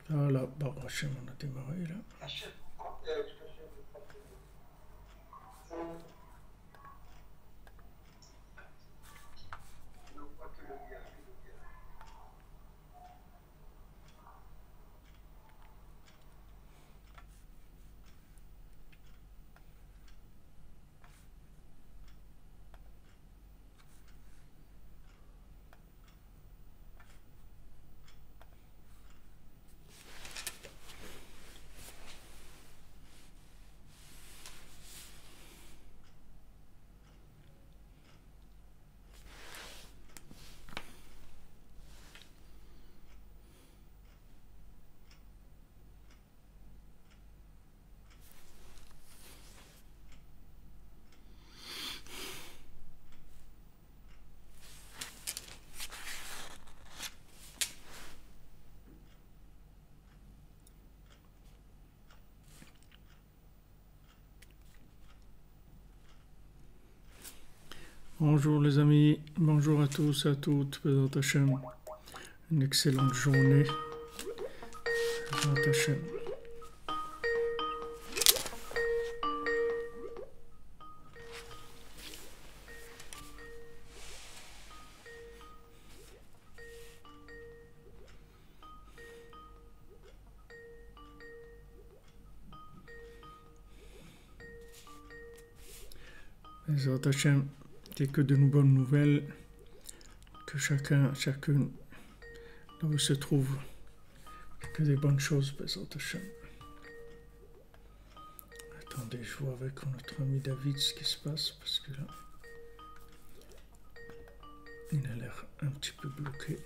Voilà, Baruch Hashem, on a démarré là. Bonjour les amis, bonjour à tous et à toutes, Bezrat Hashem. Une excellente journée, Bezrat Hashem. Bezrat Hashem, c'est que de bonnes nouvelles, que chacun, chacune, là où il se trouve, que des bonnes choses, Bezrat Hashem. Attendez, je vois avec notre ami David ce qui se passe, parce que là, il a l'air un petit peu bloqué.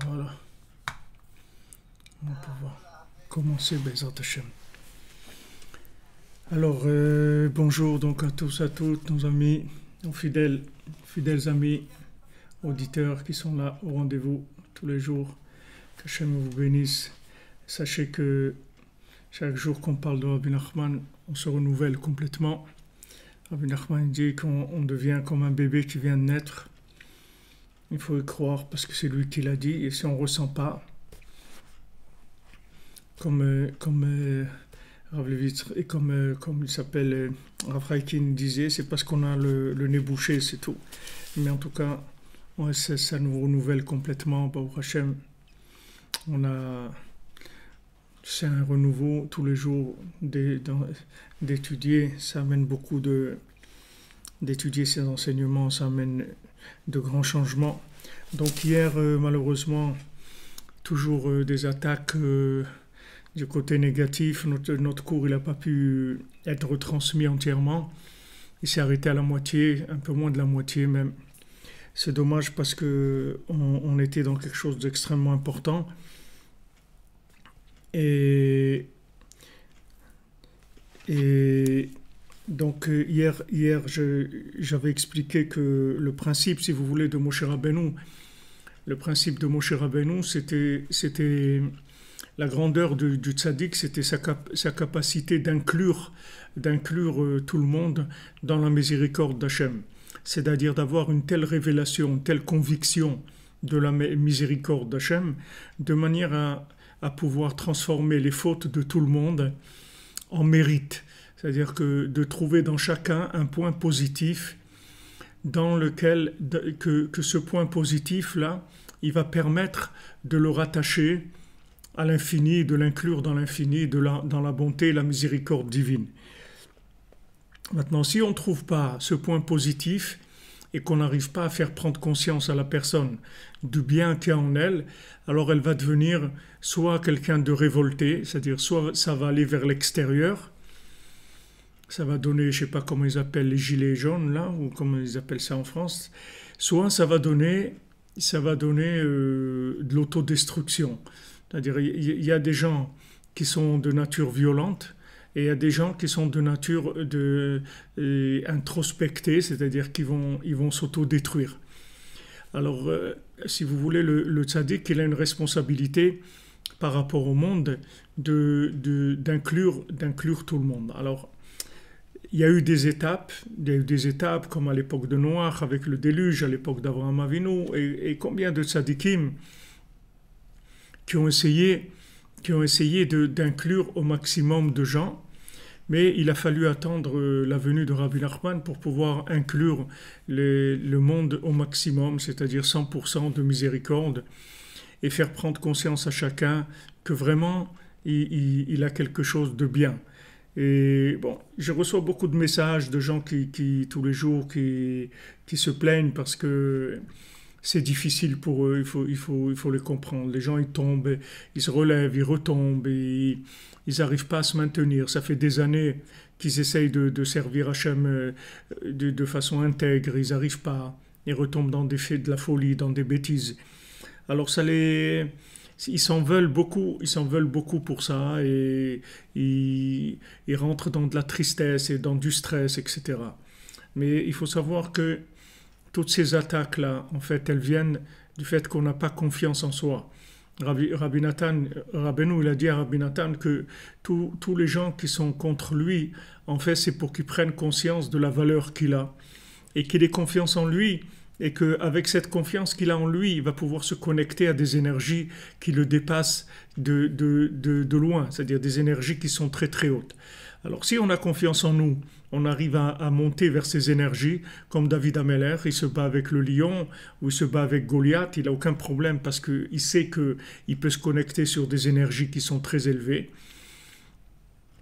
Voilà, on va pouvoir commencer, Bezrat Hashem. Alors, bonjour donc à tous, à toutes, nos amis, nos fidèles amis, auditeurs qui sont là au rendez-vous tous les jours. Qu'Hachem vous bénisse. Sachez que chaque jour qu'on parle de Rabbi Nachman, on se renouvelle complètement. Rabbi Nachman dit qu'on devient comme un bébé qui vient de naître. Il faut y croire parce que c'est lui qui l'a dit. Et si on ne ressent pas, comme Rav Levitre et comme il s'appelle Rav Raikin disait, c'est parce qu'on a le nez bouché, c'est tout. Mais en tout cas, ouais, ça nous renouvelle complètement. Baruch Hashem, c'est un renouveau tous les jours d'étudier. Ça amène beaucoup d'étudier ces enseignements, ça amène de grands changements. Donc hier, malheureusement, toujours des attaques du côté négatif. Notre cours n'a pas pu être retransmis entièrement. Il s'est arrêté à la moitié, un peu moins de la moitié même. C'est dommage parce qu'on était dans quelque chose d'extrêmement important. Et Donc hier j'avais expliqué que le principe, si vous voulez, de Moshe Rabbeinu, le principe de Moshe Rabbeinu, c'était la grandeur du tzaddik, c'était sa capacité d'inclure tout le monde dans la miséricorde d'Hachem. C'est-à-dire d'avoir une telle révélation, une telle conviction de la miséricorde d'Hachem, de manière à pouvoir transformer les fautes de tout le monde en mérite. C'est-à-dire que de trouver dans chacun un point positif dans lequel que ce point positif-là, il va permettre de le rattacher à l'infini, de l'inclure dans l'infini, dans la bonté et la miséricorde divine. Maintenant, si on ne trouve pas ce point positif et qu'on n'arrive pas à faire prendre conscience à la personne du bien qu'il y a en elle, alors elle va devenir soit quelqu'un de révolté, c'est-à-dire soit ça va aller vers l'extérieur, ça va donner, je ne sais pas comment ils appellent les gilets jaunes là, ou comment ils appellent ça en France, soit ça va donner de l'autodestruction. C'est-à-dire il y a des gens qui sont de nature violente et il y a des gens qui sont de nature introspectée, c'est-à-dire ils vont s'autodétruire. Alors, si vous voulez, le tzaddik, il a une responsabilité par rapport au monde d'inclure tout le monde. Alors, il y a eu des étapes comme à l'époque de Noach, avec le déluge, à l'époque d'Abraham Avinu, et combien de tzaddikim qui ont essayé d'inclure au maximum de gens, mais il a fallu attendre la venue de Rabbi Nachman pour pouvoir inclure le monde au maximum, c'est-à-dire 100% de miséricorde, et faire prendre conscience à chacun que vraiment il a quelque chose de bien. Et bon, je reçois beaucoup de messages de gens qui tous les jours qui se plaignent parce que c'est difficile pour eux, il faut les comprendre. Les gens, ils tombent, ils se relèvent, ils retombent, et ils n'arrivent pas à se maintenir. Ça fait des années qu'ils essayent de servir Hachem de façon intègre, ils n'arrivent pas. Ils retombent dans des faits de la folie, dans des bêtises. Alors ils s'en veulent beaucoup pour ça, et ils rentrent dans de la tristesse et dans du stress, etc. Mais il faut savoir que toutes ces attaques-là, en fait, elles viennent du fait qu'on n'a pas confiance en soi. Rabbeinu, il a dit à Rabbi Nathan que tous les gens qui sont contre lui, en fait, c'est pour qu'ils prennent conscience de la valeur qu'il a et qu'il ait confiance en lui, et qu'avec cette confiance qu'il a en lui, il va pouvoir se connecter à des énergies qui le dépassent de loin, c'est-à-dire des énergies qui sont très très hautes. Alors si on a confiance en nous, on arrive à monter vers ces énergies, comme David Ameller, il se bat avec le lion, ou il se bat avec Goliath, il n'a aucun problème parce qu'il sait qu'il peut se connecter sur des énergies qui sont très élevées.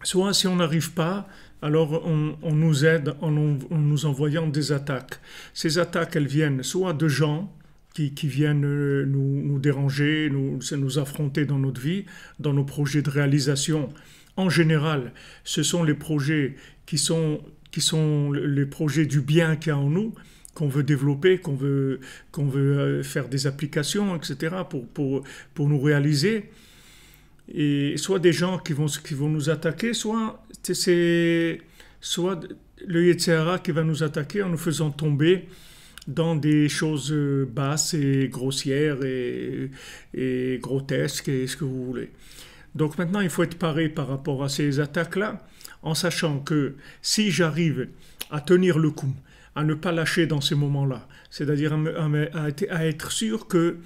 Soit si on n'arrive pas, alors on nous aide en nous envoyant des attaques. Ces attaques, elles viennent soit de gens qui viennent nous déranger, nous affronter dans notre vie, dans nos projets de réalisation. En général, ce sont les projets qui sont les projets du bien qu'il y a en nous, qu'on veut développer, qu'on veut faire des applications, etc., pour nous réaliser. Et soit des gens qui vont nous attaquer, soit le Yetzirah qui va nous attaquer en nous faisant tomber dans des choses basses et grossières et grotesques et ce que vous voulez. Donc maintenant, il faut être paré par rapport à ces attaques-là, en sachant que si j'arrive à tenir le coup, à ne pas lâcher dans ces moments-là, c'est-à-dire à être sûr que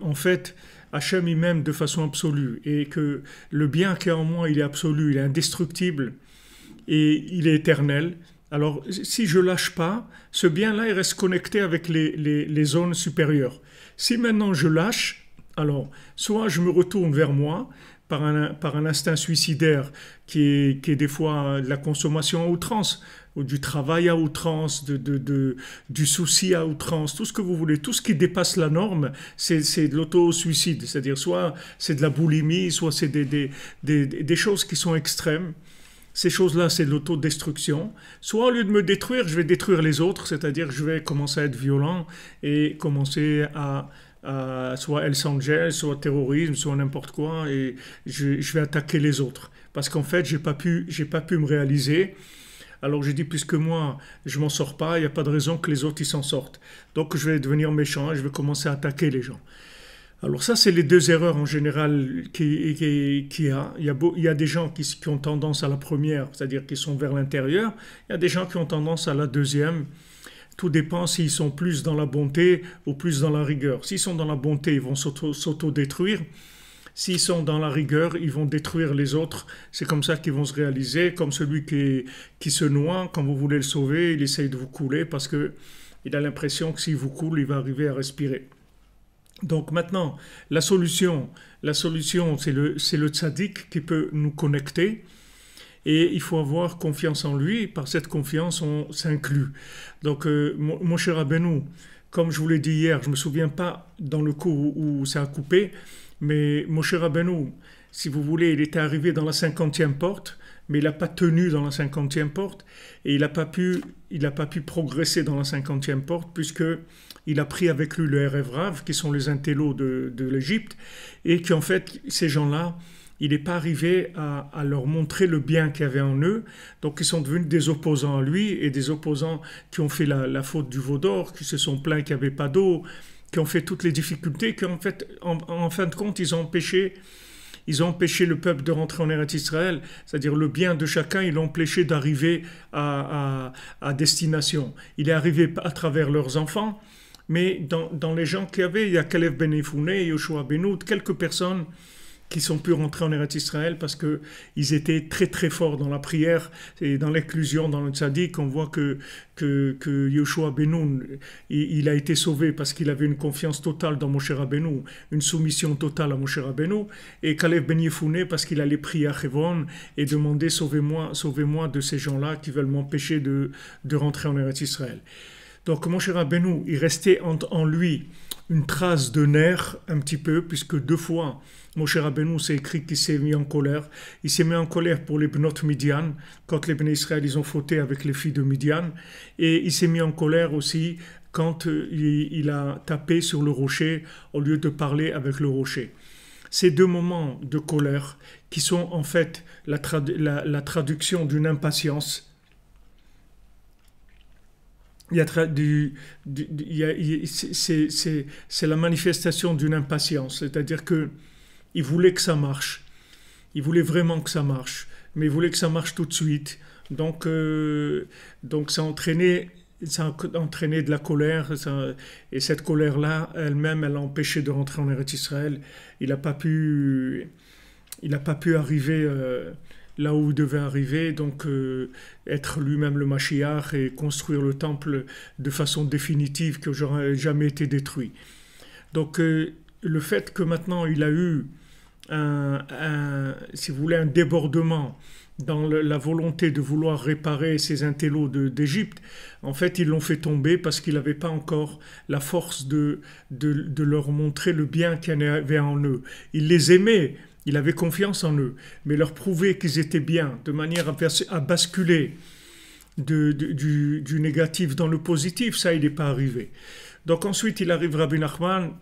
en fait, Hachem il m'aime de façon absolue et que le bien qui est en moi, il est absolu, il est indestructible et il est éternel. Alors, si je lâche pas, ce bien-là, il reste connecté avec les zones supérieures. Si maintenant je lâche, alors, soit je me retourne vers moi par un instinct suicidaire qui est des fois de la consommation à outrance, ou du travail à outrance, du souci à outrance, tout ce que vous voulez, tout ce qui dépasse la norme, c'est de l'auto-suicide. C'est-à-dire soit c'est de la boulimie, soit c'est des choses qui sont extrêmes. Ces choses-là, c'est de l'autodestruction. Soit au lieu de me détruire, je vais détruire les autres, c'est-à-dire je vais commencer à être violent et commencer à soit Hells Angels, soit terrorisme, soit n'importe quoi, et je vais attaquer les autres. Parce qu'en fait, j'ai pas pu me réaliser, Alors j'ai dit, puisque moi, je m'en sors pas, il n'y a pas de raison que les autres ils s'en sortent. Donc je vais devenir méchant et je vais commencer à attaquer les gens. Alors ça, c'est les deux erreurs en général qu'il y a. Il y a des gens qui ont tendance à la première, c'est-à-dire qui sont vers l'intérieur. Il y a des gens qui ont tendance à la deuxième. Tout dépend s'ils sont plus dans la bonté ou plus dans la rigueur. S'ils sont dans la bonté, ils vont s'auto-détruire. S'ils sont dans la rigueur, ils vont détruire les autres. C'est comme ça qu'ils vont se réaliser, comme celui qui se noie. Quand vous voulez le sauver, il essaye de vous couler parce qu'il a l'impression que s'il vous coule, il va arriver à respirer. Donc maintenant, la solution, c'est le tzaddik qui peut nous connecter et il faut avoir confiance en lui. Par cette confiance, on s'inclut. Donc, mon cher Rabbeinu, comme je vous l'ai dit hier, je ne me souviens pas dans le coup où ça a coupé, mais mon cher Rabbeinu, si vous voulez, il était arrivé dans la 50e porte, mais il n'a pas tenu dans la 50e porte et il n'a pas pu progresser dans la 50e porte puisque il a pris avec lui le Erev Rav, qui sont les intellos de l'Égypte, et qu'en fait, ces gens-là, il n'est pas arrivé à leur montrer le bien qu'il y avait en eux, donc ils sont devenus des opposants à lui, et des opposants qui ont fait la faute du veau d'or, qui se sont plaints qu'il n'y avait pas d'eau, qui ont fait toutes les difficultés, qui en fait, en fin de compte, ils ont empêché le peuple de rentrer en Eretz Israël, c'est-à-dire le bien de chacun, ils l'ont empêché d'arriver à destination. Il est arrivé à travers leurs enfants, mais dans les gens qu'il y avait, il y a Kalev Ben Yefouné, Yoshua Benout, quelques personnes qui sont pu rentrer en Eretz Israël parce qu'ils étaient très très forts dans la prière et dans l'inclusion dans le tzaddik. On voit que Yoshua Benoun, il a été sauvé parce qu'il avait une confiance totale dans Moshe Rabbeinu, une soumission totale à Moshe Rabbeinu, et Kalev Ben Yefouné parce qu'il allait prier à Hebron et demander sauvez-moi de ces gens-là qui veulent m'empêcher de rentrer en Eretz Israël. Donc Moshe Rabbeinu, il restait en lui une trace de nerf un petit peu, puisque deux fois Moshe Rabbeinu s'est écrit qu'il s'est mis en colère. Il s'est mis en colère pour les Bnot Midian, quand les Bnei Israël ils ont fauté avec les filles de Midian, et il s'est mis en colère aussi quand il a tapé sur le rocher au lieu de parler avec le rocher. Ces deux moments de colère qui sont en fait la traduction d'une impatience. C'est la manifestation d'une impatience, c'est-à-dire que il voulait que ça marche, il voulait vraiment que ça marche, mais il voulait que ça marche tout de suite. Donc ça a entraîné de la colère, et cette colère-là, elle-même, elle a empêché de rentrer en Eretz Israël. Il n'a pas pu arriver là où il devait arriver, donc être lui-même le Mashiach et construire le temple de façon définitive qui n'aurait jamais été détruit. Donc le fait que maintenant il a eu si vous voulez, un débordement dans la volonté de vouloir réparer ces intellos d'Égypte, en fait ils l'ont fait tomber parce qu'il n'avait pas encore la force de leur montrer le bien qu'il y avait en eux. Il les aimait, il avait confiance en eux, mais leur prouver qu'ils étaient bien, de manière à basculer du négatif dans le positif, ça il n'est pas arrivé. Donc ensuite il arrive Rabbi Nachman,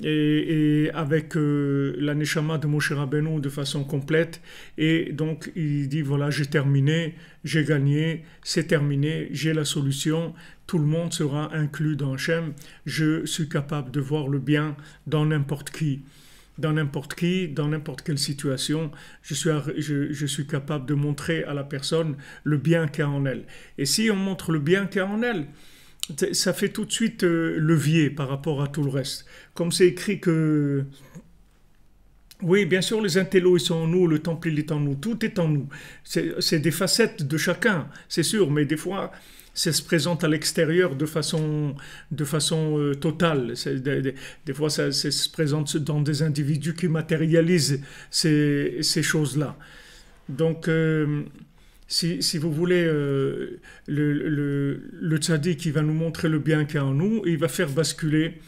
et avec la Neshama de Moshe Rabbeinu de façon complète, et donc il dit voilà, j'ai terminé, j'ai gagné, c'est terminé, j'ai la solution, tout le monde sera inclus dans Hachem, je suis capable de voir le bien dans n'importe qui, dans n'importe quelle situation, je suis capable de montrer à la personne le bien qu'il y a en elle. Et si on montre le bien qu'il y a en elle, ça fait tout de suite levier par rapport à tout le reste. Comme c'est écrit que, oui, bien sûr, les intellos, ils sont en nous, le temple, il est en nous, tout est en nous. C'est des facettes de chacun, c'est sûr, mais des fois, ça se présente à l'extérieur de façon totale. Des fois, ça se présente dans des individus qui matérialisent ces choses-là. Donc, si vous voulez, le tzaddik qui va nous montrer le bien qu'il y a en nous, il va faire basculer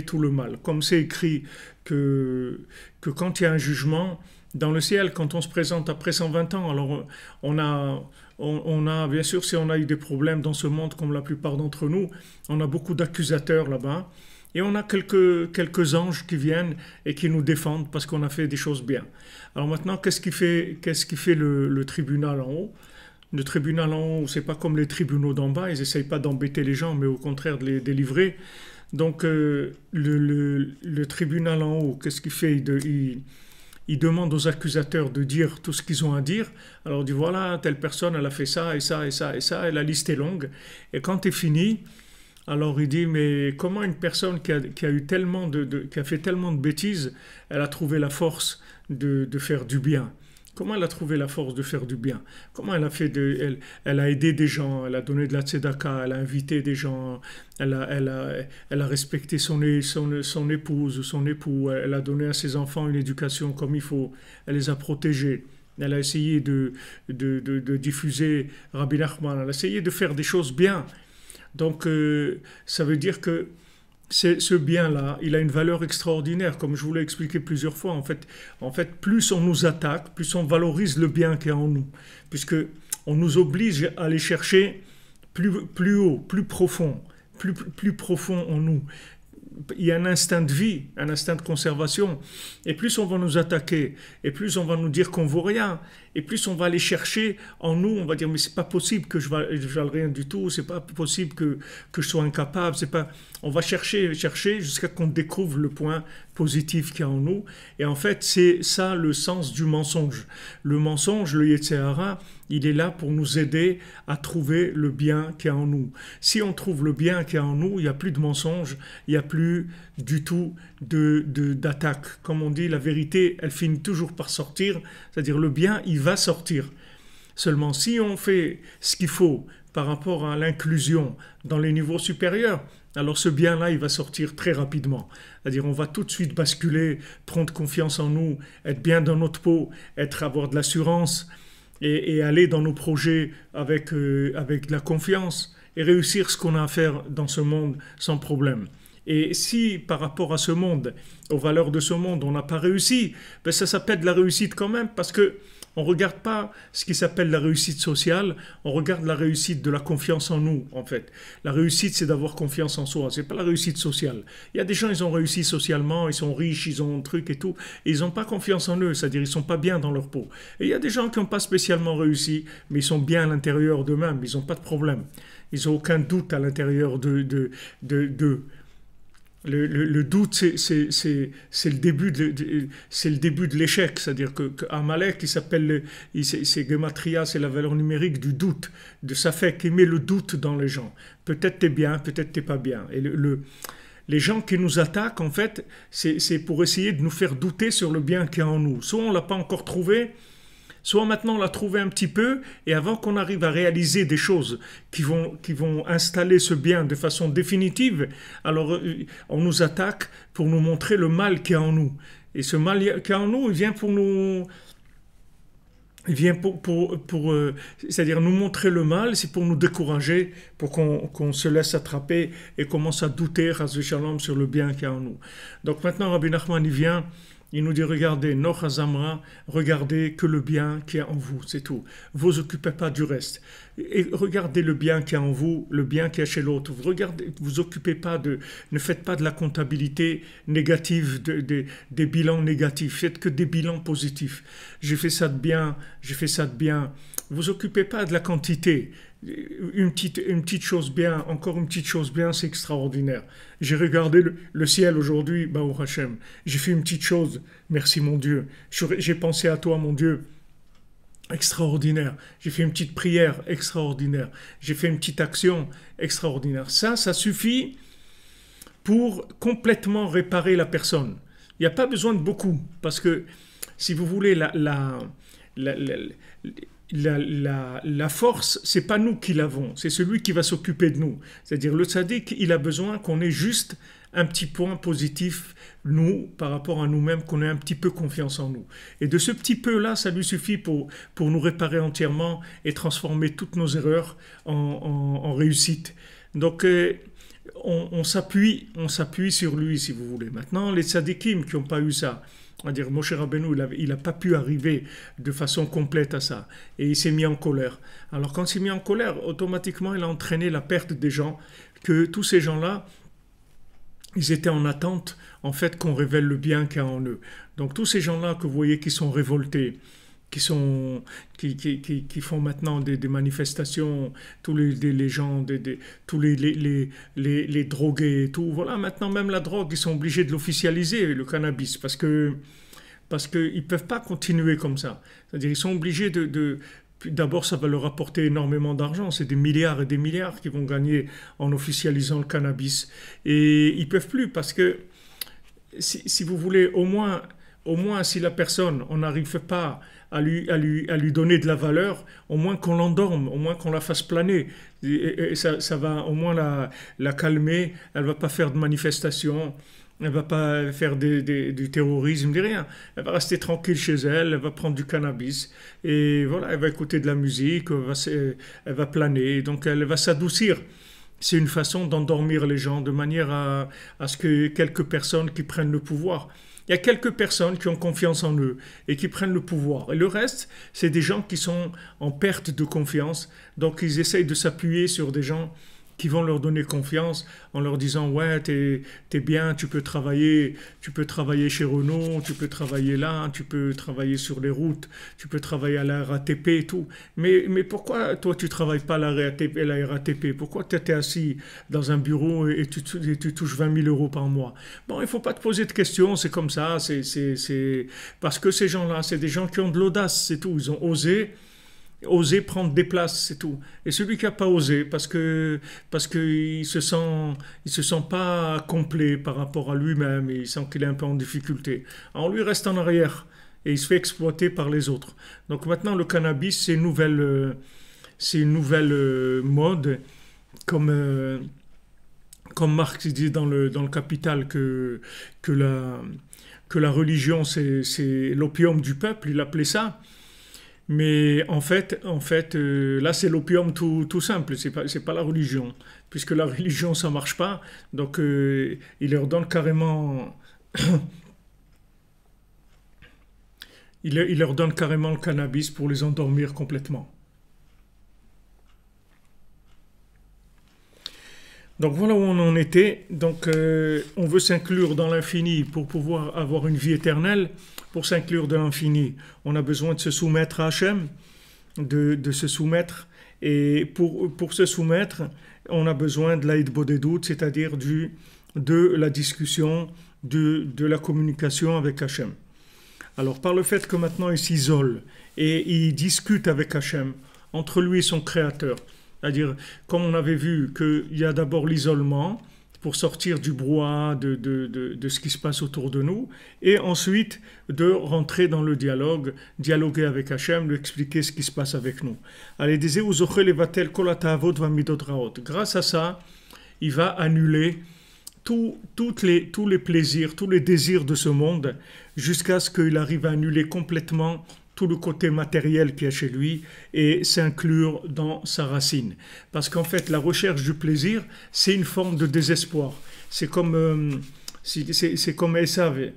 tout le mal. Comme c'est écrit que quand il y a un jugement dans le ciel, quand on se présente après 120 ans, alors on a bien sûr, si on a eu des problèmes dans ce monde, comme la plupart d'entre nous, on a beaucoup d'accusateurs là-bas, et on a quelques anges qui viennent et qui nous défendent parce qu'on a fait des choses bien. Alors maintenant, qu'est-ce qui fait le tribunal en haut? Le tribunal en haut, c'est pas comme les tribunaux d'en bas, ils n'essayent pas d'embêter les gens, mais au contraire de les délivrer. Donc le tribunal en haut, qu'est-ce qu'il fait? Il demande aux accusateurs de dire tout ce qu'ils ont à dire. Alors il dit voilà, telle personne, elle a fait ça et ça et ça et ça, et la liste est longue. Et quand c'est fini, alors il dit mais comment une personne qui a eu tellement qui a fait tellement de bêtises, elle a trouvé la force de faire du bien? Comment elle a trouvé la force de faire du bien? Comment elle a fait elle a aidé des gens, elle a donné de la tzedaka, elle a invité des gens, elle a respecté son épouse, son époux, elle a donné à ses enfants une éducation comme il faut, elle les a protégés. Elle a essayé de diffuser Rabbi Nachman, elle a essayé de faire des choses bien. Donc ça veut dire que ce bien-là, il a une valeur extraordinaire, comme je vous l'ai expliqué plusieurs fois. En fait, plus on nous attaque, plus on valorise le bien qui est en nous, puisque on nous oblige à aller chercher plus haut, plus profond en nous. Il y a un instinct de vie, un instinct de conservation. Et plus on va nous attaquer, et plus on va nous dire qu'on vaut rien, et plus on va aller chercher en nous, on va dire mais c'est pas possible que je vale rien du tout, c'est pas possible que je sois incapable, c'est pas. On va chercher jusqu'à qu'on découvre le point positif qu'il y a en nous. Et en fait, c'est ça le sens du mensonge. Le mensonge, le Yetzer Hara, il est là pour nous aider à trouver le bien qui est en nous. Si on trouve le bien qui est en nous, il n'y a plus de mensonge, il n'y a plus du tout d'attaque. Comme on dit, la vérité, elle finit toujours par sortir, c'est-à-dire le bien, il va sortir. Seulement, si on fait ce qu'il faut par rapport à l'inclusion dans les niveaux supérieurs, alors ce bien-là, il va sortir très rapidement. C'est-à-dire, on va tout de suite basculer, prendre confiance en nous, être bien dans notre peau, avoir de l'assurance et aller dans nos projets avec de la confiance et réussir ce qu'on a à faire dans ce monde sans problème. Et si par rapport à ce monde, aux valeurs de ce monde, on n'a pas réussi, ben ça s'appelle de la réussite quand même, parce que on ne regarde pas ce qui s'appelle la réussite sociale, on regarde la réussite de la confiance en nous, en fait. La réussite, c'est d'avoir confiance en soi, c'est pas la réussite sociale. Il y a des gens, ils ont réussi socialement, ils sont riches, ils ont un truc et tout, et ils n'ont pas confiance en eux, c'est-à-dire ils sont pas bien dans leur peau. Et il y a des gens qui n'ont pas spécialement réussi, mais ils sont bien à l'intérieur d'eux-mêmes, ils n'ont pas de problème. Ils n'ont aucun doute à l'intérieur d'eux. Le doute, c'est le début de l'échec. C'est-à-dire que Amalek, c'est Gematria, c'est la valeur numérique du doute, de Safek, qui met le doute dans les gens. Peut-être t'es bien, peut-être t'es pas bien. Et les gens qui nous attaquent, en fait, c'est pour essayer de nous faire douter sur le bien qui est en nous. Soit on l'a pas encore trouvé, soit maintenant on l'a trouvé un petit peu, et avant qu'on arrive à réaliser des choses qui vont installer ce bien de façon définitive, alors on nous attaque pour nous montrer le mal qu'il y a en nous. Et ce mal qu'il y a en nous, il vient pour nous... Il vient c'est-à-dire nous montrer le mal, c'est pour nous décourager, pour qu'on se laisse attraper et commence à douter, Chas v'Shalom, sur le bien qu'il y a en nous. Donc maintenant, Rabbi Nachman, il vient... Il nous dit, regardez, Noch Hazamra, regardez que le bien qui est en vous, c'est tout. Vous occupez pas du reste. Et regardez le bien qui est en vous, le bien qui est chez l'autre. Vous occupez pas ne faites pas de la comptabilité négative, des bilans négatifs. Faites que des bilans positifs. J'ai fait ça de bien, j'ai fait ça de bien. Vous occupez pas de la quantité. Une petite chose bien, encore une petite chose bien, c'est extraordinaire. J'ai regardé le ciel aujourd'hui, Baruch Hashem. J'ai fait une petite chose, merci mon Dieu. J'ai pensé à toi, mon Dieu. Extraordinaire. J'ai fait une petite prière, extraordinaire. J'ai fait une petite action, extraordinaire. Ça suffit pour complètement réparer la personne. Il n'y a pas besoin de beaucoup, parce que, si vous voulez, la force, c'est pas nous qui l'avons, c'est celui qui va s'occuper de nous. C'est-à-dire le tzaddik, il a besoin qu'on ait juste un petit point positif, nous, par rapport à nous-mêmes, qu'on ait un petit peu confiance en nous. Et de ce petit peu-là, ça lui suffit pour nous réparer entièrement et transformer toutes nos erreurs en réussite. Donc, on s'appuie sur lui, si vous voulez. Maintenant, les tzaddikim qui n'ont pas eu ça, c'est-à-dire Moshe Rabbeinu, il n'a pas pu arriver de façon complète à ça. Et il s'est mis en colère. Alors quand il s'est mis en colère, automatiquement, il a entraîné la perte des gens, que tous ces gens-là, ils étaient en attente, en fait, qu'on révèle le bien qu'il y a en eux. Donc tous ces gens-là que vous voyez qui sont révoltés, qui font maintenant des manifestations, tous les gens, tous les drogués et tout. Voilà, maintenant même la drogue, ils sont obligés de l'officialiser, le cannabis, parce qu'ils ne peuvent pas continuer comme ça. C'est-à-dire ils sont obligés d'abord, ça va leur apporter énormément d'argent. C'est des milliards et des milliards qu'ils vont gagner en officialisant le cannabis. Et ils ne peuvent plus parce que, si vous voulez, au moins si la personne, on n'arrive pas à lui donner de la valeur, au moins qu'on l'endorme, au moins qu'on la fasse planer. Et ça va au moins la calmer. Elle ne va pas faire de manifestations. Elle ne va pas faire du terrorisme, ni rien. Elle va rester tranquille chez elle, elle va prendre du cannabis, et voilà, elle va écouter de la musique, elle va planer, donc elle va s'adoucir. C'est une façon d'endormir les gens, de manière à ce que quelques personnes qui prennent le pouvoir. Il y a quelques personnes qui ont confiance en eux et qui prennent le pouvoir. Et le reste, c'est des gens qui sont en perte de confiance, donc ils essayent de s'appuyer sur des gens qui vont leur donner confiance en leur disant ouais t'es bien, tu peux travailler chez Renault, tu peux travailler là, tu peux travailler sur les routes, tu peux travailler à la RATP et tout. Mais pourquoi toi tu travailles pas à la RATP? Pourquoi tu étais assis dans un bureau et tu touches 20 000 euros par mois? Bon, il faut pas te poser de questions, c'est comme ça, c'est parce que ces gens-là, c'est des gens qui ont de l'audace, c'est tout, ils ont oser prendre des places, c'est tout. Et celui qui n'a pas osé, parce qu'il se sent pas complet par rapport à lui-même, et il sent qu'il est un peu en difficulté. Alors lui reste en arrière, et il se fait exploiter par les autres. Donc maintenant, le cannabis, c'est une nouvelle mode, comme Marx dit dans le Capital, que la religion, c'est l'opium du peuple, il appelait ça. Mais en fait, là, c'est l'opium tout simple. C'est pas la religion, puisque la religion, ça marche pas. Donc, il leur donne carrément, il leur donne carrément le cannabis pour les endormir complètement. Donc voilà où on en était. Donc on veut s'inclure dans l'infini pour pouvoir avoir une vie éternelle. Pour s'inclure dans l'infini, on a besoin de se soumettre à Hachem, de se soumettre. Et pour se soumettre, on a besoin de l'aïd bodedut, c'est-à-dire de la discussion, de la communication avec Hachem. Alors par le fait que maintenant il s'isole et il discute avec Hachem, entre lui et son créateur, c'est-à-dire, comme on avait vu qu'il y a d'abord l'isolement pour sortir du brouhaha de ce qui se passe autour de nous, et ensuite de rentrer dans le dialogue, dialoguer avec Hachem, lui expliquer ce qui se passe avec nous. Allez, grâce à ça, il va annuler tous les plaisirs, tous les désirs de ce monde, jusqu'à ce qu'il arrive à annuler complètement tout le côté matériel qu'il y a chez lui et s'inclure dans sa racine. Parce qu'en fait, la recherche du plaisir, c'est une forme de désespoir. C'est comme Esav.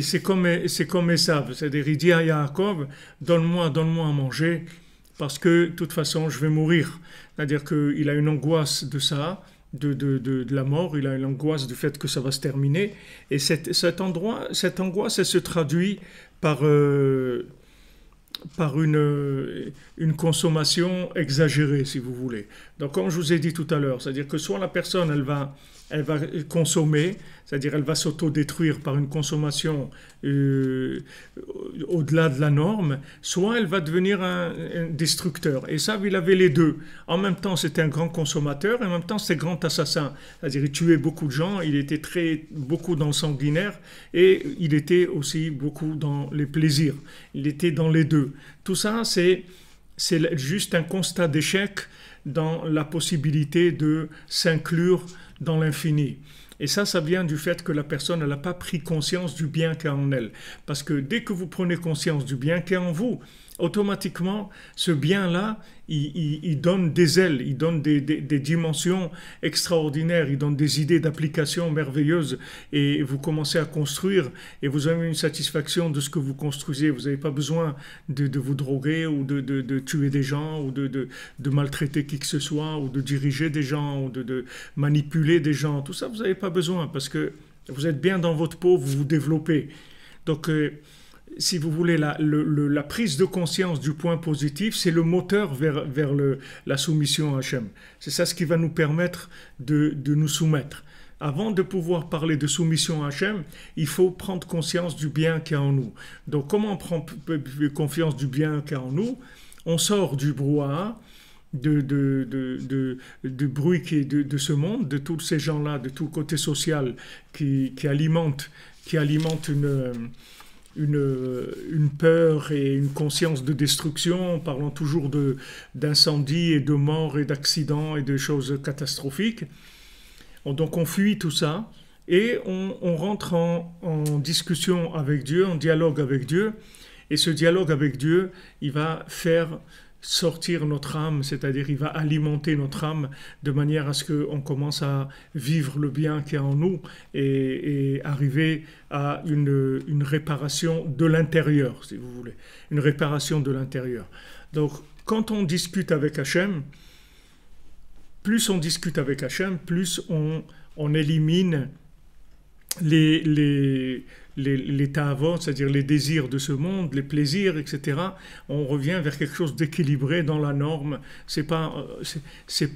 C'est comme Esav. C'est-à-dire, il dit à Yaakov, donne-moi à manger, parce que de toute façon, je vais mourir. C'est-à-dire qu'il a une angoisse de ça, de la mort, il a l'angoisse du fait que ça va se terminer, et cette angoisse, elle se traduit par une consommation exagérée, si vous voulez. Donc, comme je vous ai dit tout à l'heure, c'est-à-dire que soit la personne, elle va consommer, c'est-à-dire elle va s'autodétruire par une consommation au-delà de la norme, soit elle va devenir un destructeur. Et ça, il avait les deux. En même temps, c'était un grand consommateur et en même temps, c'était un grand assassin. C'est-à-dire il tuait beaucoup de gens, il était beaucoup dans le sanguinaire et il était aussi beaucoup dans les plaisirs. Il était dans les deux. Tout ça, c'est juste un constat d'échec dans la possibilité de s'inclure dans l'infini. Et ça vient du fait que la personne n'a pas pris conscience du bien qu'il y a en elle. Parce que dès que vous prenez conscience du bien qu'il y a en vous, automatiquement, ce bien-là, il donne des ailes, il donne des dimensions extraordinaires, il donne des idées d'application merveilleuses, et vous commencez à construire, et vous avez une satisfaction de ce que vous construisez. Vous n'avez pas besoin de vous droguer, ou de tuer des gens, ou de maltraiter qui que ce soit, ou de diriger des gens, ou de manipuler des gens. Tout ça, vous n'avez pas besoin, parce que vous êtes bien dans votre peau, vous vous développez. Donc, si vous voulez, la prise de conscience du point positif, c'est le moteur vers la soumission à Hachem. C'est ça ce qui va nous permettre de nous soumettre. Avant de pouvoir parler de soumission à Hachem, il faut prendre conscience du bien qu'il y a en nous. Donc, comment on prend conscience du bien qu'il y a en nous? On sort du brouhaha, du bruit qui est de ce monde, de tous ces gens-là, de tout le côté social qui alimente une peur et une conscience de destruction, en parlant toujours d'incendies et de morts et d'accidents et de choses catastrophiques. Donc on fuit tout ça et on rentre en discussion avec Dieu, en dialogue avec Dieu. Et ce dialogue avec Dieu, il va faire sortir notre âme, c'est-à-dire il va alimenter notre âme de manière à ce qu'on commence à vivre le bien qui est en nous et arriver à une réparation de l'intérieur, si vous voulez, une réparation de l'intérieur. Donc quand on discute avec Hachem, plus on discute avec Hachem, plus on élimine les ta'avot, c'est-à-dire les désirs de ce monde, les plaisirs, etc. On revient vers quelque chose d'équilibré dans la norme. C'est pas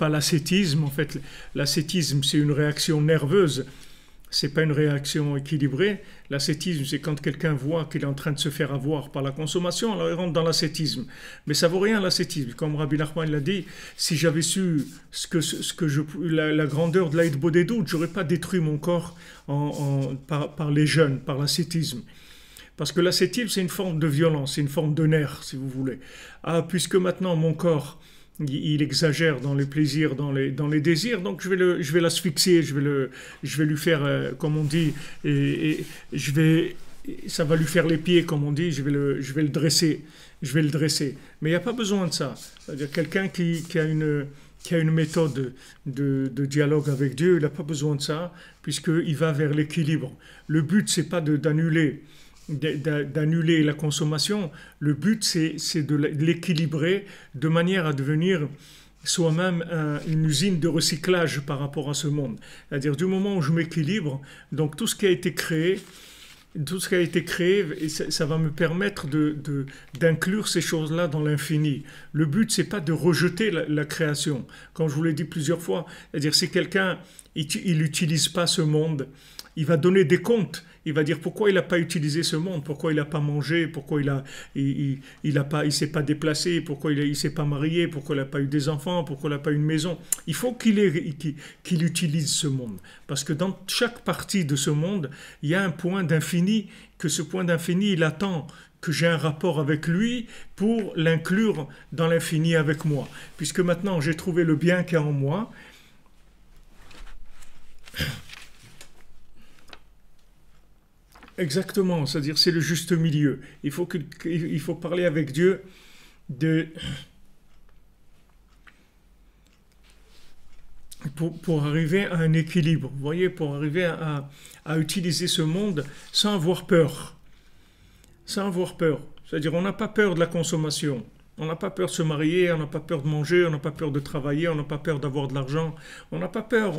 l'ascétisme. En fait, l'ascétisme, c'est une réaction nerveuse. C'est pas une réaction équilibrée. L'ascétisme, c'est quand quelqu'un voit qu'il est en train de se faire avoir par la consommation, alors il rentre dans l'ascétisme. Mais ça vaut rien l'ascétisme. Comme Rabbi Nachman l'a dit, si j'avais su la grandeur de l'Aïd Bodédout, j'aurais pas détruit mon corps par les jeûnes, par l'ascétisme. Parce que l'ascétisme, c'est une forme de violence, c'est une forme de nerf, si vous voulez. Ah, puisque maintenant mon corps il exagère dans les plaisirs, dans les désirs, donc je vais l'asphyxier, je vais lui faire, comme on dit, ça va lui faire les pieds, comme on dit, je vais le dresser, Mais il n'y a pas besoin de ça. C'est-à-dire quelqu'un qui a une méthode de dialogue avec Dieu, il n'a pas besoin de ça, puisqu'il va vers l'équilibre. Le but, c'est pas d'annuler la consommation. Le but, c'est de l'équilibrer de manière à devenir soi-même une usine de recyclage par rapport à ce monde. C'est-à-dire du moment où je m'équilibre, donc tout ce qui a été créé, ça va me permettre d'inclure ces choses-là dans l'infini. Le but, c'est pas de rejeter la création. Comme je vous l'ai dit plusieurs fois, c'est-à-dire si quelqu'un il n'utilise pas ce monde, il va donner des comptes. Il va dire pourquoi il n'a pas utilisé ce monde, pourquoi il n'a pas mangé, pourquoi il s'est pas déplacé, pourquoi il s'est pas marié, pourquoi il n'a pas eu des enfants, pourquoi il n'a pas eu une maison. Il faut qu'il utilise ce monde. Parce que dans chaque partie de ce monde, il y a un point d'infini, que ce point d'infini, il attend que j'ai un rapport avec lui pour l'inclure dans l'infini avec moi. Puisque maintenant, j'ai trouvé le bien qu'il y a en moi. Exactement, c'est-à-dire c'est le juste milieu. Il faut parler avec Dieu pour arriver à un équilibre. Vous voyez, pour arriver à utiliser ce monde sans avoir peur. Sans avoir peur. C'est-à-dire on n'a pas peur de la consommation. On n'a pas peur de se marier, on n'a pas peur de manger, on n'a pas peur de travailler, on n'a pas peur d'avoir de l'argent. On n'a pas peur.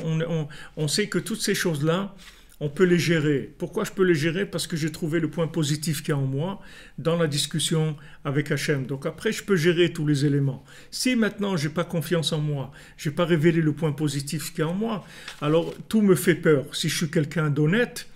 On sait que toutes ces choses-là, on peut les gérer. Pourquoi je peux les gérer? Parce que j'ai trouvé le point positif qu'il y a en moi dans la discussion avec Hachem. Donc après, je peux gérer tous les éléments. Si maintenant, je n'ai pas confiance en moi, je n'ai pas révélé le point positif qu'il y a en moi, alors tout me fait peur. Si je suis quelqu'un d'honnête,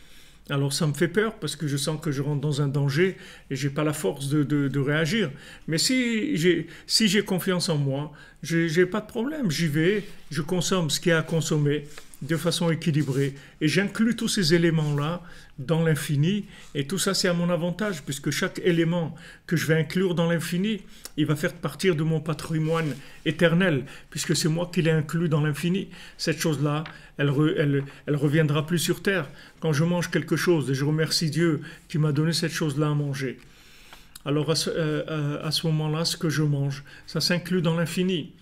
alors ça me fait peur parce que je sens que je rentre dans un danger et je n'ai pas la force de réagir. Mais si j'ai confiance en moi, je n'ai pas de problème. J'y vais, je consomme ce qu'il y a à consommer de façon équilibrée et j'inclus tous ces éléments-là dans l'infini et tout ça c'est à mon avantage puisque chaque élément que je vais inclure dans l'infini il va faire partir de mon patrimoine éternel puisque c'est moi qui l'ai inclus dans l'infini. Cette chose-là elle reviendra plus sur terre. Quand je mange quelque chose et je remercie Dieu qui m'a donné cette chose-là à manger, alors à ce moment-là ce que je mange ça s'inclut dans l'infini.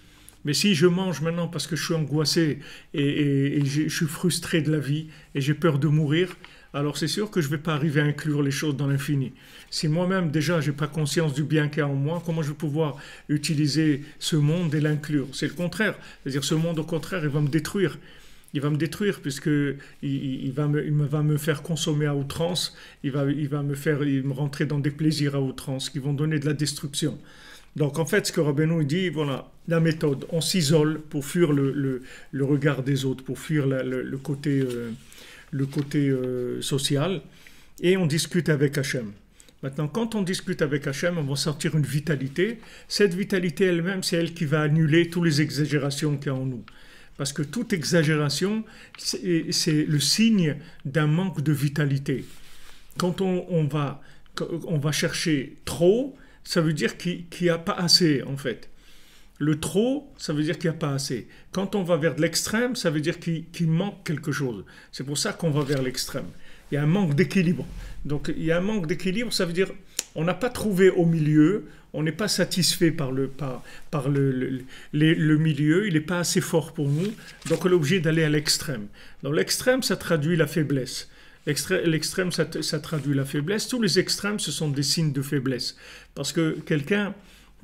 Mais si je mange maintenant parce que je suis angoissé et je suis frustré de la vie et j'ai peur de mourir, alors c'est sûr que je ne vais pas arriver à inclure les choses dans l'infini. Si moi-même déjà je n'ai pas conscience du bien qu'il y a en moi, comment je vais pouvoir utiliser ce monde et l'inclure? C'est le contraire. C'est-à-dire ce monde au contraire il va me détruire. il va me détruire puisque il va me faire consommer à outrance, il va me faire me rentrer dans des plaisirs à outrance qui vont donner de la destruction. Donc en fait, ce que Rabbeinu dit, voilà, la méthode, on s'isole pour fuir le regard des autres, pour fuir le côté social, et on discute avec Hachem. Maintenant, quand on discute avec Hachem, on va sortir une vitalité. Cette vitalité elle-même, c'est elle qui va annuler toutes les exagérations qu'il y a en nous. Parce que toute exagération, c'est le signe d'un manque de vitalité. Quand on va chercher trop, ça veut dire qu'il n'y a pas assez, en fait. Le trop, ça veut dire qu'il n'y a pas assez. Quand on va vers de l'extrême, ça veut dire qu'il manque quelque chose. C'est pour ça qu'on va vers l'extrême. Il y a un manque d'équilibre. Donc, il y a un manque d'équilibre, ça veut dire on n'a pas trouvé au milieu, on n'est pas satisfait par le milieu, il n'est pas assez fort pour nous, donc on est obligé d'aller à l'extrême. Dans l'extrême, ça traduit la faiblesse. L'extrême, ça traduit la faiblesse. Tous les extrêmes, ce sont des signes de faiblesse. Parce que quelqu'un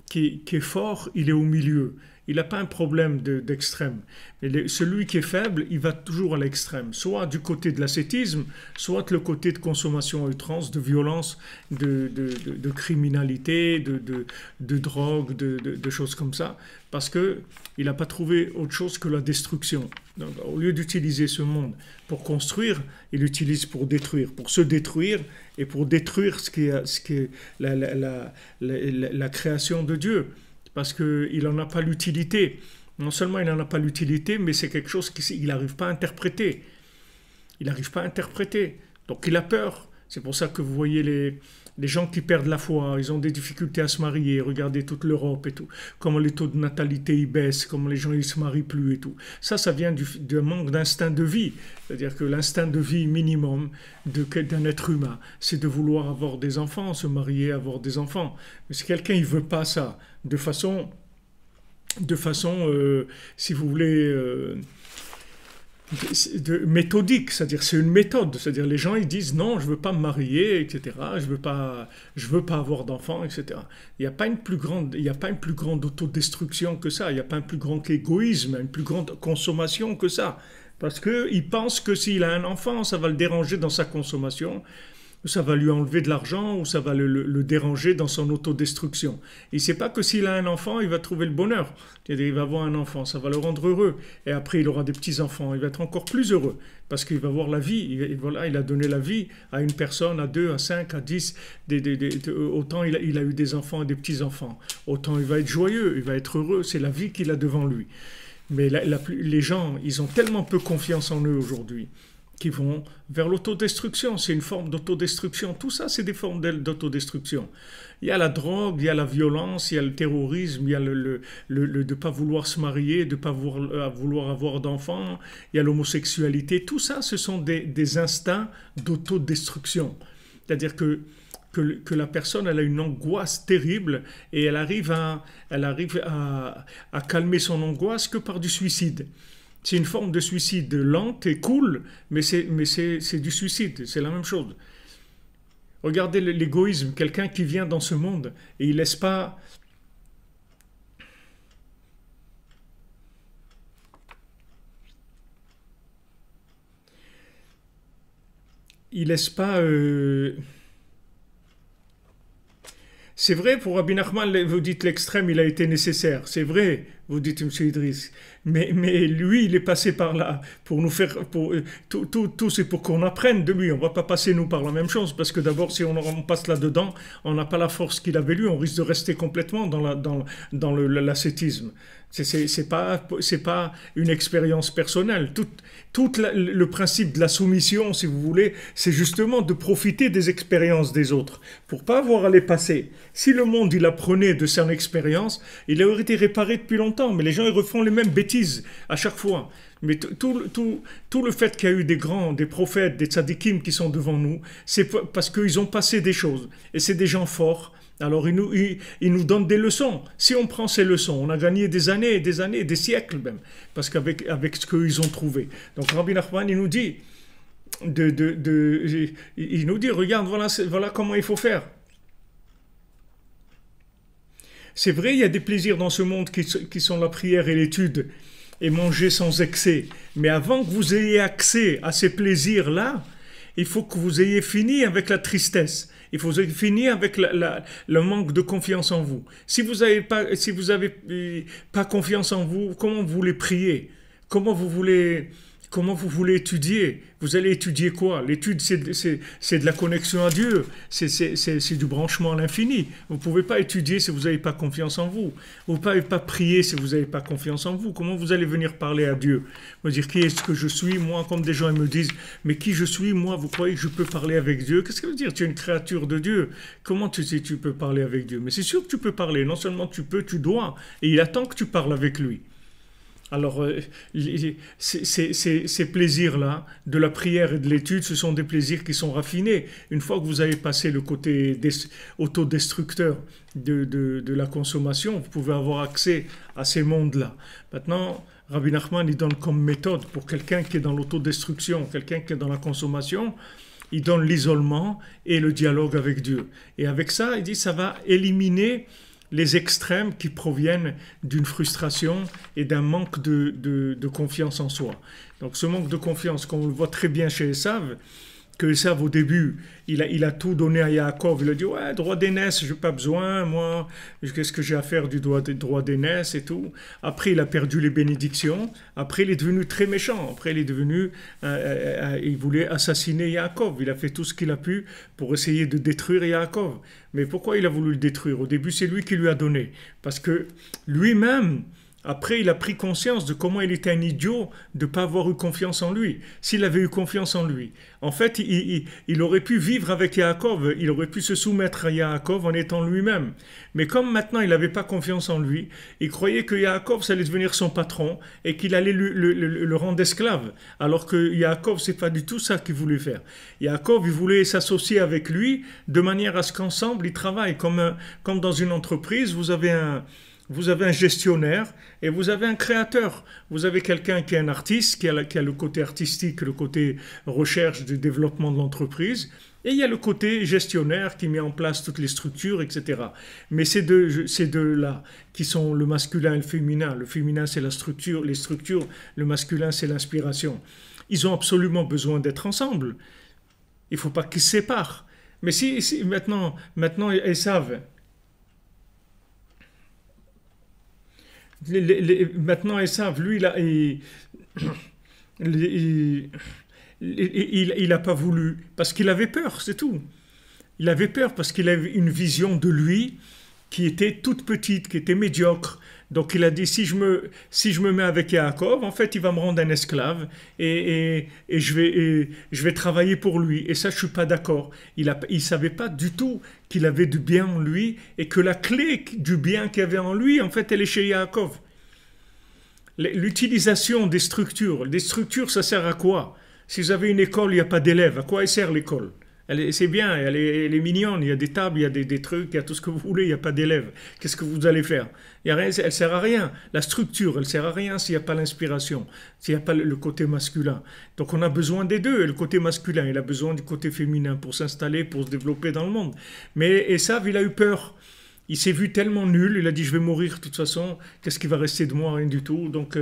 qui est fort, il est au milieu. Il n'a pas un problème d'extrême. Mais celui qui est faible, il va toujours à l'extrême. Soit du côté de l'ascétisme, soit le côté de consommation à outrance, de violence, de criminalité, de drogue, de choses comme ça. Parce qu'il n'a pas trouvé autre chose que la destruction. Donc, au lieu d'utiliser ce monde pour construire, il l'utilise pour détruire. Pour se détruire et pour détruire ce qui est la création de Dieu. Parce qu'il n'en a pas l'utilité. Non seulement il n'en a pas l'utilité, mais c'est quelque chose qu'il n'arrive pas à interpréter. Il n'arrive pas à interpréter. Donc il a peur. C'est pour ça que vous voyez les gens qui perdent la foi, ils ont des difficultés à se marier. Regardez toute l'Europe et tout. Comment les taux de natalité ils baissent, comment les gens ne se marient plus et tout. Ça vient d'un manque d'instinct de vie. C'est-à-dire que l'instinct de vie minimum d'un être humain, c'est de vouloir avoir des enfants, se marier, avoir des enfants. Mais si quelqu'un ne veut pas ça, de façon si vous voulez, méthodique, c'est-à-dire c'est une méthode, c'est-à-dire les gens ils disent non, je veux pas me marier, etc. Je veux pas avoir d'enfants, etc. Il n'y a pas une plus grande autodestruction que ça, il n'y a pas un plus grand égoïsme, une plus grande consommation que ça, parce que il pense que s'il a un enfant, ça va le déranger dans sa consommation. Ça va lui enlever de l'argent ou ça va le déranger dans son autodestruction. Il ne sait pas que s'il a un enfant, il va trouver le bonheur. Il va avoir un enfant, ça va le rendre heureux. Et après, il aura des petits-enfants, il va être encore plus heureux. Parce qu'il va voir la vie. Et voilà, il a donné la vie à une personne, à 2, à 5, à 10. Autant il a eu des enfants et des petits-enfants. Autant il va être joyeux, il va être heureux. C'est la vie qu'il a devant lui. Mais les gens, ils ont tellement peu confiance en eux aujourd'hui, qui vont vers l'autodestruction. C'est une forme d'autodestruction. Tout ça, c'est des formes d'autodestruction. Il y a la drogue, il y a la violence, il y a le terrorisme, il y a le de ne pas vouloir se marier, de ne pas vouloir avoir d'enfants, il y a l'homosexualité. Tout ça, ce sont des instincts d'autodestruction. C'est-à-dire que la personne, elle a une angoisse terrible et elle arrive à calmer son angoisse que par du suicide. C'est une forme de suicide lente et cool, mais c'est du suicide, c'est la même chose. Regardez l'égoïsme, quelqu'un qui vient dans ce monde et il laisse pas... Il laisse pas... C'est vrai, pour Rabbi Nachman, vous dites l'extrême, il a été nécessaire. C'est vrai, vous dites M. Idriss. Mais lui, il est passé par là pour nous faire... Tout c'est pour qu'on apprenne de lui. On ne va pas passer, nous, par la même chose. Parce que d'abord, si on passe là-dedans, on n'a pas la force qu'il avait lui. On risque de rester complètement dans l'ascétisme. C'est pas une expérience personnelle. Tout le principe de la soumission, si vous voulez, c'est justement de profiter des expériences des autres pour pas avoir à les passer. Si le monde il apprenait de son expérience, il aurait été réparé depuis longtemps. Mais les gens ils refont les mêmes bêtises à chaque fois. Mais tout le fait qu'il y a eu des prophètes, des tzadikim qui sont devant nous, c'est parce qu'ils ont passé des choses. Et c'est des gens forts. Alors ils nous donnent des leçons. Si on prend ces leçons, on a gagné des années, des siècles même, parce qu'avec ce qu'ils ont trouvé. Donc Rabbi Nachman, il nous dit, il nous dit, regarde, voilà comment il faut faire. C'est vrai, il y a des plaisirs dans ce monde qui sont la prière et l'étude et manger sans excès. Mais avant que vous ayez accès à ces plaisirs-là, il faut que vous ayez fini avec la tristesse. Il faut finir avec le manque de confiance en vous. Si vous n'avez pas confiance en vous, comment vous voulez prier? Comment vous voulez étudier? Vous allez étudier quoi? L'étude, c'est de la connexion à Dieu. C'est du branchement à l'infini. Vous ne pouvez pas étudier si vous n'avez pas confiance en vous. Vous ne pouvez pas prier si vous n'avez pas confiance en vous. Comment vous allez venir parler à Dieu? Vous dire qui est-ce que je suis? Moi, comme des gens ils me disent, mais qui je suis? Moi, vous croyez que je peux parler avec Dieu? Qu'est-ce que ça veut dire? Tu es une créature de Dieu. Comment tu sais que tu peux parler avec Dieu? Mais c'est sûr que tu peux parler. Non seulement tu peux, tu dois. Et il attend que tu parles avec lui. Alors, ces plaisirs-là, de la prière et de l'étude, ce sont des plaisirs qui sont raffinés. Une fois que vous avez passé le côté autodestructeur de la consommation, vous pouvez avoir accès à ces mondes-là. Maintenant, Rabbi Nachman, il donne comme méthode pour quelqu'un qui est dans l'autodestruction, quelqu'un qui est dans la consommation, il donne l'isolement et le dialogue avec Dieu. Et avec ça, il dit, ça va éliminer les extrêmes qui proviennent d'une frustration et d'un manque de confiance en soi. Donc ce manque de confiance, comme on le voit très bien chez Esav, que Esav au début, il a tout donné à Yaakov, il a dit « Ouais, droit d'aînesse, je n'ai pas besoin, moi, qu'est-ce que j'ai à faire du droit d'aînesse et tout ?» Après, il a perdu les bénédictions, après il est devenu très méchant, après il est devenu, il voulait assassiner Yaakov, il a fait tout ce qu'il a pu pour essayer de détruire Yaakov. Mais pourquoi il a voulu le détruire? Au début, c'est lui qui lui a donné, parce que lui-même, après, il a pris conscience de comment il était un idiot de ne pas avoir eu confiance en lui. S'il avait eu confiance en lui, en fait, il aurait pu vivre avec Yaakov, il aurait pu se soumettre à Yaakov en étant lui-même. Mais comme maintenant, il n'avait pas confiance en lui, il croyait que Yaakov, ça allait devenir son patron et qu'il allait le rendre esclave. Alors que Yaakov, c'est pas du tout ça qu'il voulait faire. Yaakov, il voulait s'associer avec lui de manière à ce qu'ensemble, ils travaillent. Comme dans une entreprise, vous avez un gestionnaire et vous avez un créateur. Vous avez quelqu'un qui est un artiste, qui a le côté artistique, le côté recherche du développement de l'entreprise. Et il y a le côté gestionnaire qui met en place toutes les structures, etc. Mais ces deux-là, qui sont le masculin et le féminin. Le féminin, c'est la structure, les structures. Le masculin, c'est l'inspiration. Ils ont absolument besoin d'être ensemble. Il ne faut pas qu'ils se séparent. Mais si maintenant, ils savent... Maintenant, Esav, lui, il n'a pas voulu, parce qu'il avait peur, c'est tout. Il avait peur parce qu'il avait une vision de lui qui était toute petite, qui était médiocre. Donc il a dit, si je me mets avec Yaakov, en fait, il va me rendre un esclave et je vais travailler pour lui. Et ça, je ne suis pas d'accord. Il ne savait pas du tout qu'il avait du bien en lui et que la clé du bien qu'il y avait en lui, en fait, elle est chez Yaakov. L'utilisation des structures, ça sert à quoi? Si vous avez une école, il n'y a pas d'élèves, à quoi elle sert l'école? C'est bien, elle est mignonne, il y a des tables, il y a des trucs, il y a tout ce que vous voulez, il n'y a pas d'élèves. Qu'est-ce que vous allez faire? Il y a rien, elle ne sert à rien. La structure, elle ne sert à rien s'il n'y a pas l'inspiration, s'il n'y a pas le côté masculin. Donc on a besoin des deux. Et le côté masculin, il a besoin du côté féminin pour s'installer, pour se développer dans le monde. Mais Esav, il a eu peur. Il s'est vu tellement nul, il a dit je vais mourir de toute façon, qu'est-ce qui va rester de moi? Rien du tout. Donc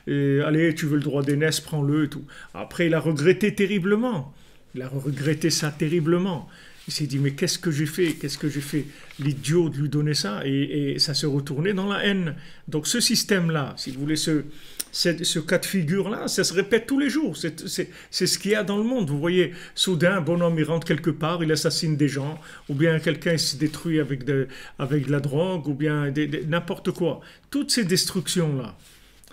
allez, tu veux le droit d'aînesse, prends-le et tout. Après, il a regretté terriblement. Il a regretté ça terriblement. Il s'est dit, mais qu'est-ce que j'ai fait? Qu'est-ce que j'ai fait? L'idiot de lui donner ça. Et ça s'est retourné dans la haine. Donc ce système-là, si vous voulez, ce cas de figure-là, ça se répète tous les jours. C'est ce qu'il y a dans le monde. Vous voyez, soudain, un bonhomme, il rentre quelque part, il assassine des gens, ou bien quelqu'un se détruit avec de la drogue, ou bien n'importe quoi. Toutes ces destructions-là,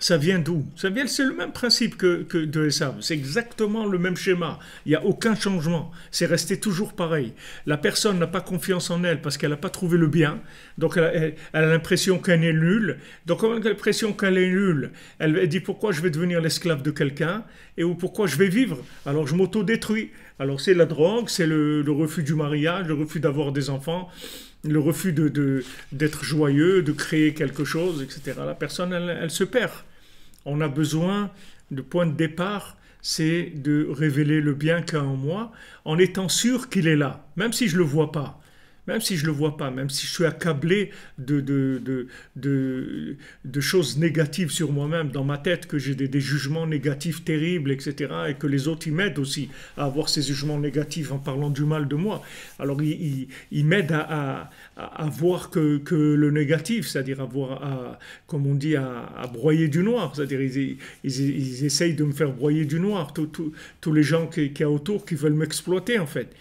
ça vient d'où? C'est le même principe que de Esav. C'est exactement le même schéma. Il n'y a aucun changement. C'est resté toujours pareil. La personne n'a pas confiance en elle parce qu'elle n'a pas trouvé le bien. Donc elle a l'impression qu'elle est nulle. Donc quand elle a l'impression qu'elle est nulle, elle dit pourquoi je vais devenir l'esclave de quelqu'un ou pourquoi je vais vivre. Alors je m'auto-détruis. Alors c'est la drogue, c'est le refus du mariage, le refus d'avoir des enfants, le refus d'être joyeux, de créer quelque chose, etc. La personne, elle se perd. On a besoin, le point de départ, c'est de révéler le bien qu'il y a en moi, en étant sûr qu'il est là, même si je ne le vois pas. même si je ne le vois pas, même si je suis accablé de choses négatives sur moi-même, dans ma tête, que j'ai des jugements négatifs terribles, etc., et que les autres, ils m'aident aussi à avoir ces jugements négatifs en parlant du mal de moi. Alors, ils m'aident à voir que le négatif, c'est-à-dire comme on dit, à broyer du noir, c'est-à-dire ils essayent de me faire broyer du noir, tous les gens qu'il y a autour qui veulent m'exploiter, en fait.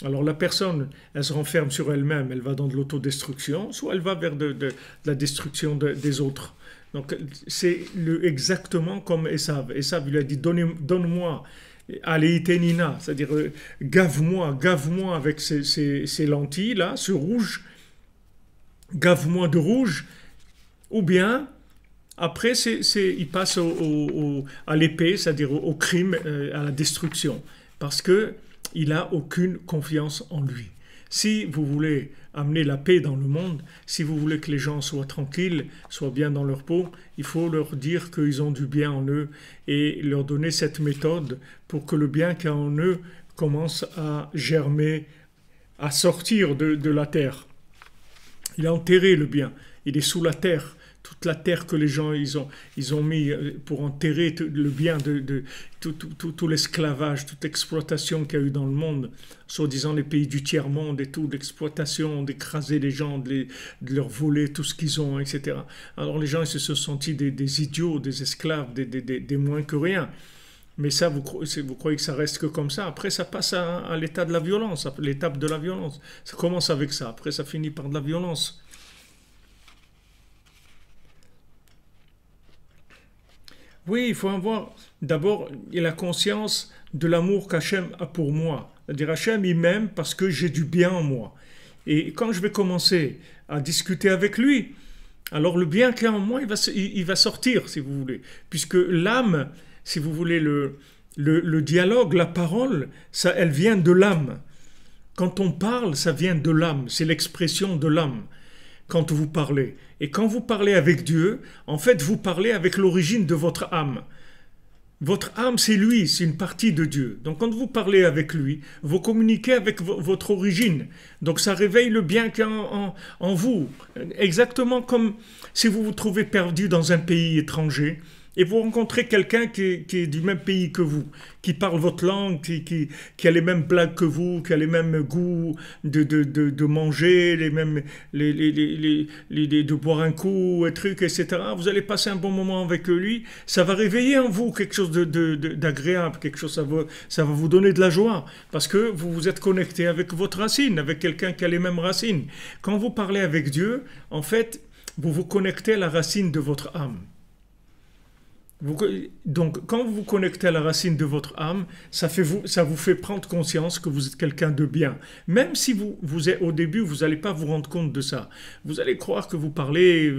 Alors la personne, elle se renferme sur elle-même, elle va dans de l'autodestruction, soit elle va vers de la destruction des autres. Donc c'est exactement comme Esav. Esav lui a dit, donne-moi, Aleitenina, c'est-à-dire gave-moi avec ces lentilles-là, ce rouge, gave-moi de rouge, ou bien après il passe à l'épée, c'est-à-dire au crime, à la destruction, parce que il n'a aucune confiance en lui. Si vous voulez amener la paix dans le monde, si vous voulez que les gens soient tranquilles, soient bien dans leur peau, il faut leur dire qu'ils ont du bien en eux et leur donner cette méthode pour que le bien qu'il y a en eux commence à germer, à sortir de la terre. Il a enterré le bien, il est sous la terre. Toute la terre que les gens ils ont mis pour enterrer le bien de tout l'esclavage, toute l'exploitation qu'il y a eu dans le monde, soi-disant les pays du tiers-monde et tout, l'exploitation, d'écraser les gens, de leur voler tout ce qu'ils ont, etc. Alors les gens ils se sont sentis des idiots, des esclaves, des moins que rien. Mais ça, vous croyez que ça reste que comme ça. Après, ça passe à l'état de la violence, à l'étape de la violence. Ça commence avec ça. Après, ça finit par de la violence. Oui, il faut avoir d'abord la conscience de l'amour qu'Hachem a pour moi. C'est-à-dire Hachem, il m'aime parce que j'ai du bien en moi. Et quand je vais commencer à discuter avec lui, alors le bien qu'il y a en moi, il va sortir, si vous voulez. Puisque l'âme, si vous voulez, le dialogue, la parole, ça, elle vient de l'âme. Quand on parle, ça vient de l'âme, c'est l'expression de l'âme. Quand vous parlez. Et quand vous parlez avec Dieu, en fait, vous parlez avec l'origine de votre âme. Votre âme, c'est lui, c'est une partie de Dieu. Donc quand vous parlez avec lui, vous communiquez avec votre origine. Donc ça réveille le bien qu'il y a en vous. Exactement comme si vous vous trouvez perdu dans un pays étranger et vous rencontrez quelqu'un qui est du même pays que vous, qui parle votre langue, qui a les mêmes blagues que vous, qui a les mêmes goûts de manger, de boire un coup, et trucs, etc. Vous allez passer un bon moment avec lui, ça va réveiller en vous quelque chose d'agréable, quelque chose, ça va vous donner de la joie, parce que vous vous êtes connecté avec votre racine, avec quelqu'un qui a les mêmes racines. Quand vous parlez avec Dieu, en fait, vous vous connectez à la racine de votre âme. Donc, quand vous vous connectez à la racine de votre âme, ça vous fait prendre conscience que vous êtes quelqu'un de bien. Même si vous êtes au début, vous n'allez pas vous rendre compte de ça. Vous allez croire que vous parlez,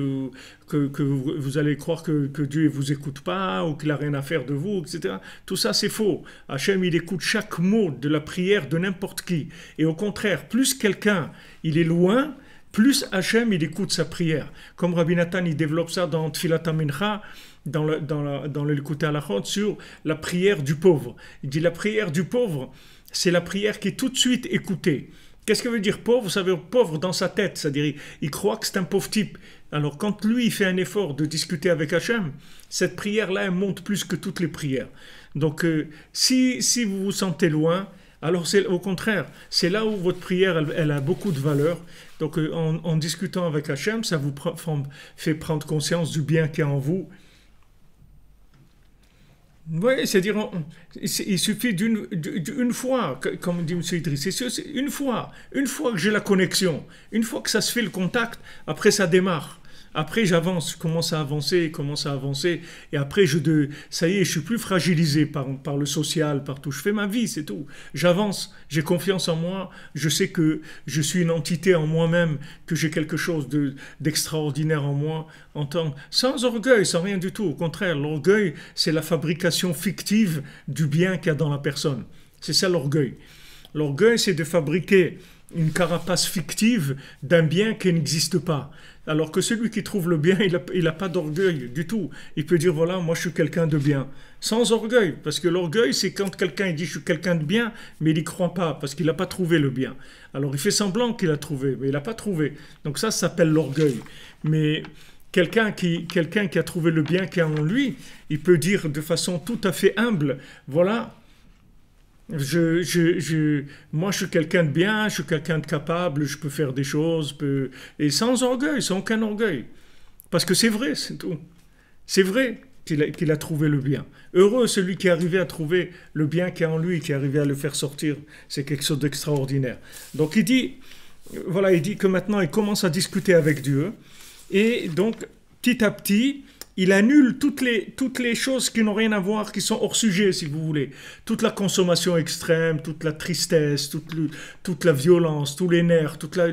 que vous allez croire que Dieu ne vous écoute pas ou qu'il n'a rien à faire de vous, etc. Tout ça, c'est faux. Hachem, il écoute chaque mot de la prière de n'importe qui. Et au contraire, plus quelqu'un, il est loin, plus Hachem, il écoute sa prière. Comme Rabbi Nathan, il développe ça dans Tfilat HaMincha, dans le Likutei Halachot, sur la prière du pauvre. Il dit la prière du pauvre, c'est la prière qui est tout de suite écoutée. Qu'est-ce que veut dire pauvre? Ça veut dire pauvre dans sa tête, c'est-à-dire il croit que c'est un pauvre type. Alors quand lui, il fait un effort de discuter avec Hachem, cette prière-là, elle monte plus que toutes les prières. Donc si vous vous sentez loin, alors c'est au contraire, c'est là où votre prière, elle a beaucoup de valeur. Donc en discutant avec Hachem, ça vous fait prendre conscience du bien qu'il y a en vous. Oui, c'est-à-dire, il suffit d'une fois, comme dit M. Idriss, c'est une fois que j'ai la connexion, une fois que ça se fait le contact, après ça démarre. Après j'avance, je commence à avancer, et après ça y est, je suis plus fragilisé par le social, par tout. Je fais ma vie, c'est tout. J'avance, j'ai confiance en moi, je sais que je suis une entité en moi-même, que j'ai quelque chose d'extraordinaire en moi, sans orgueil, sans rien du tout. Au contraire, l'orgueil, c'est la fabrication fictive du bien qu'il y a dans la personne. C'est ça l'orgueil. L'orgueil, c'est de fabriquer une carapace fictive d'un bien qui n'existe pas. Alors que celui qui trouve le bien, il n'a pas d'orgueil du tout. Il peut dire, voilà, moi je suis quelqu'un de bien. Sans orgueil, parce que l'orgueil, c'est quand quelqu'un dit, je suis quelqu'un de bien, mais il n'y croit pas, parce qu'il n'a pas trouvé le bien. Alors il fait semblant qu'il a trouvé, mais il n'a pas trouvé. Donc ça s'appelle l'orgueil. Mais quelqu'un qui a trouvé le bien qui est en lui, il peut dire de façon tout à fait humble, voilà, moi je suis quelqu'un de bien, je suis quelqu'un de capable, je peux faire des choses, et sans orgueil, sans aucun orgueil. Parce que c'est vrai, c'est tout. C'est vrai qu'il a trouvé le bien. Heureux celui qui est arrivé à trouver le bien qui est en lui, qui est arrivé à le faire sortir. C'est quelque chose d'extraordinaire. Donc il dit, voilà, il dit que maintenant il commence à discuter avec Dieu, et donc petit à petit, il annule toutes les choses qui n'ont rien à voir, qui sont hors sujet, si vous voulez. Toute la consommation extrême, toute la tristesse, toute la violence, tous les nerfs, toute la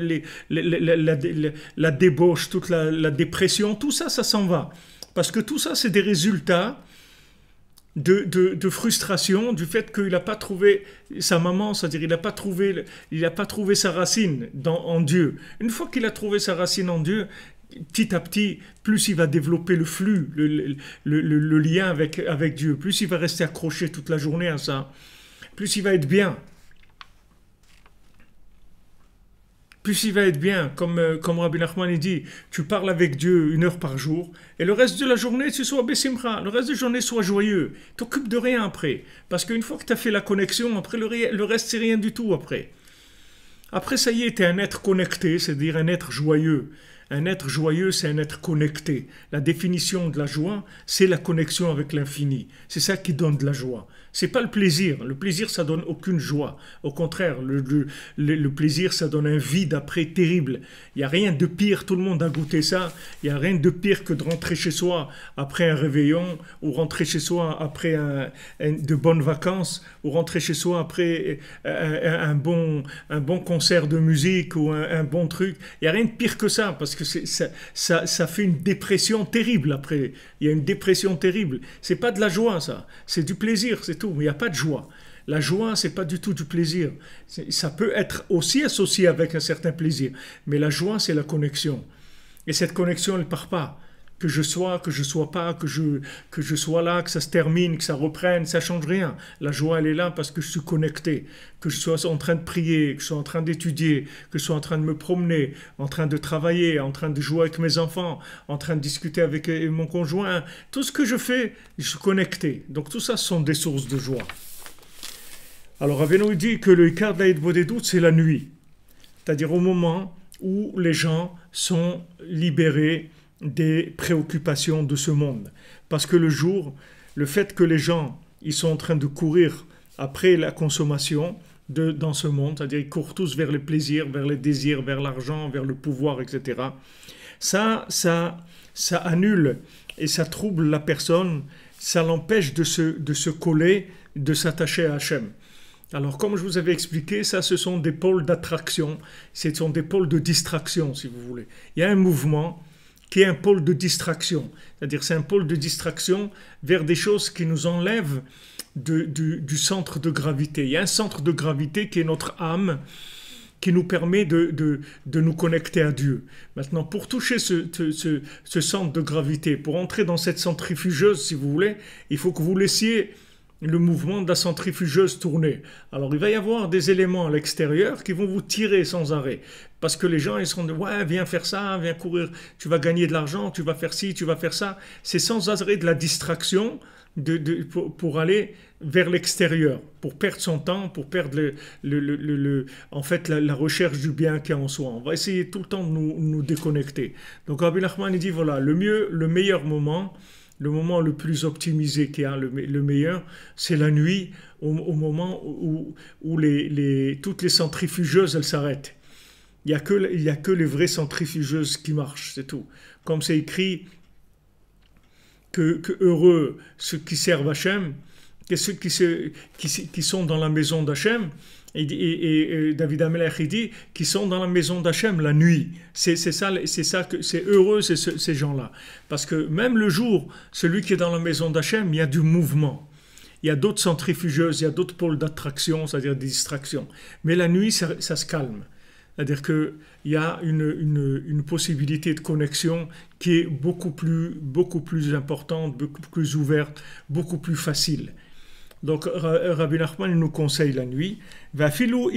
débauche, toute la dépression, tout ça, ça s'en va. Parce que tout ça, c'est des résultats de frustration, du fait qu'il n'a pas trouvé sa maman, c'est-à-dire il n'a pas trouvé sa racine en Dieu. Une fois qu'il a trouvé sa racine en Dieu, petit à petit, plus il va développer le flux, le lien avec Dieu, plus il va rester accroché toute la journée à ça, plus il va être bien. Plus il va être bien, comme Rabbi Nachman dit, tu parles avec Dieu 1 heure par jour, et le reste de la journée, tu sois besimcha, le reste de la journée, sois joyeux. T'occupes de rien après, parce qu'une fois que tu as fait la connexion, après le reste, c'est rien du tout après. Après, ça y est, tu es un être connecté, c'est-à-dire un être joyeux. Un être joyeux, c'est un être connecté. La définition de la joie, c'est la connexion avec l'infini. C'est ça qui donne de la joie. C'est pas le plaisir. Le plaisir, ça donne aucune joie. Au contraire, le plaisir, ça donne un vide après terrible. Il n'y a rien de pire, tout le monde a goûté ça. Il n'y a rien de pire que de rentrer chez soi après un réveillon, ou rentrer chez soi après de bonnes vacances, ou rentrer chez soi après un bon concert de musique, ou un bon truc. Il n'y a rien de pire que ça, parce que ça fait une dépression terrible après. Il y a une dépression terrible. C'est pas de la joie, ça. C'est du plaisir, c'est tout. Mais il n'y a pas de joie. La joie, c'est pas du tout du plaisir. Ça peut être aussi associé avec un certain plaisir. Mais la joie, c'est la connexion. Et cette connexion, elle ne part pas. Que je sois pas, que je sois là, que ça se termine, que ça reprenne, ça ne change rien. La joie, elle est là parce que je suis connecté, que je sois en train de prier, que je sois en train d'étudier, que je sois en train de me promener, en train de travailler, en train de jouer avec mes enfants, en train de discuter avec mon conjoint. Tout ce que je fais, je suis connecté. Donc tout ça, ce sont des sources de joie. Alors Rabbeinu dit que le Ikar de la Hitbodedut, c'est la nuit. C'est-à-dire au moment où les gens sont libérés des préoccupations de ce monde. Parce que le jour, le fait que les gens ils sont en train de courir après la consommation dans ce monde, c'est-à-dire ils courent tous vers les plaisirs, vers les désirs, vers l'argent, vers le pouvoir, etc. Ça annule et ça trouble la personne, ça l'empêche de se coller, de s'attacher à Hachem. Alors, comme je vous avais expliqué, ça, ce sont des pôles d'attraction, ce sont des pôles de distraction, si vous voulez. Il y a un mouvement qui est un pôle de distraction. C'est-à-dire c'est un pôle de distraction vers des choses qui nous enlèvent du centre de gravité. Il y a un centre de gravité qui est notre âme, qui nous permet de nous connecter à Dieu. Maintenant, pour toucher ce centre de gravité, pour entrer dans cette centrifugeuse, si vous voulez, il faut que vous laissiez le mouvement de la centrifugeuse tourner. Alors il va y avoir des éléments à l'extérieur qui vont vous tirer sans arrêt. Parce que les gens, ils seront de « ouais, viens faire ça, viens courir, tu vas gagner de l'argent, tu vas faire ci, tu vas faire ça ». C'est sans arrêt de la distraction pour aller vers l'extérieur, pour perdre son temps, pour perdre en fait la recherche du bien qu'il y a en soi. On va essayer tout le temps de nous déconnecter. Donc Rabbi Nachman il dit voilà, le meilleur moment, le moment le plus optimisé qu'il y a, le meilleur, c'est la nuit, au moment où toutes les centrifugeuses, elles s'arrêtent. Il n'y a que les vraies centrifugeuses qui marchent, c'est tout. Comme c'est écrit que heureux ceux qui servent Hachem, que ceux qui sont dans la maison d'Hachem, et David Amelech il dit qui sont dans la maison d'Hachem la nuit. C'est heureux ces gens-là. Parce que même le jour, celui qui est dans la maison d'Hachem, il y a du mouvement. Il y a d'autres centrifugeuses, il y a d'autres pôles d'attraction, c'est-à-dire des distractions. Mais la nuit, ça se calme. C'est-à-dire qu'il y a une possibilité de connexion qui est beaucoup plus importante, beaucoup plus ouverte, beaucoup plus facile. Donc Rabbi Nachman nous conseille la nuit. Maintenant,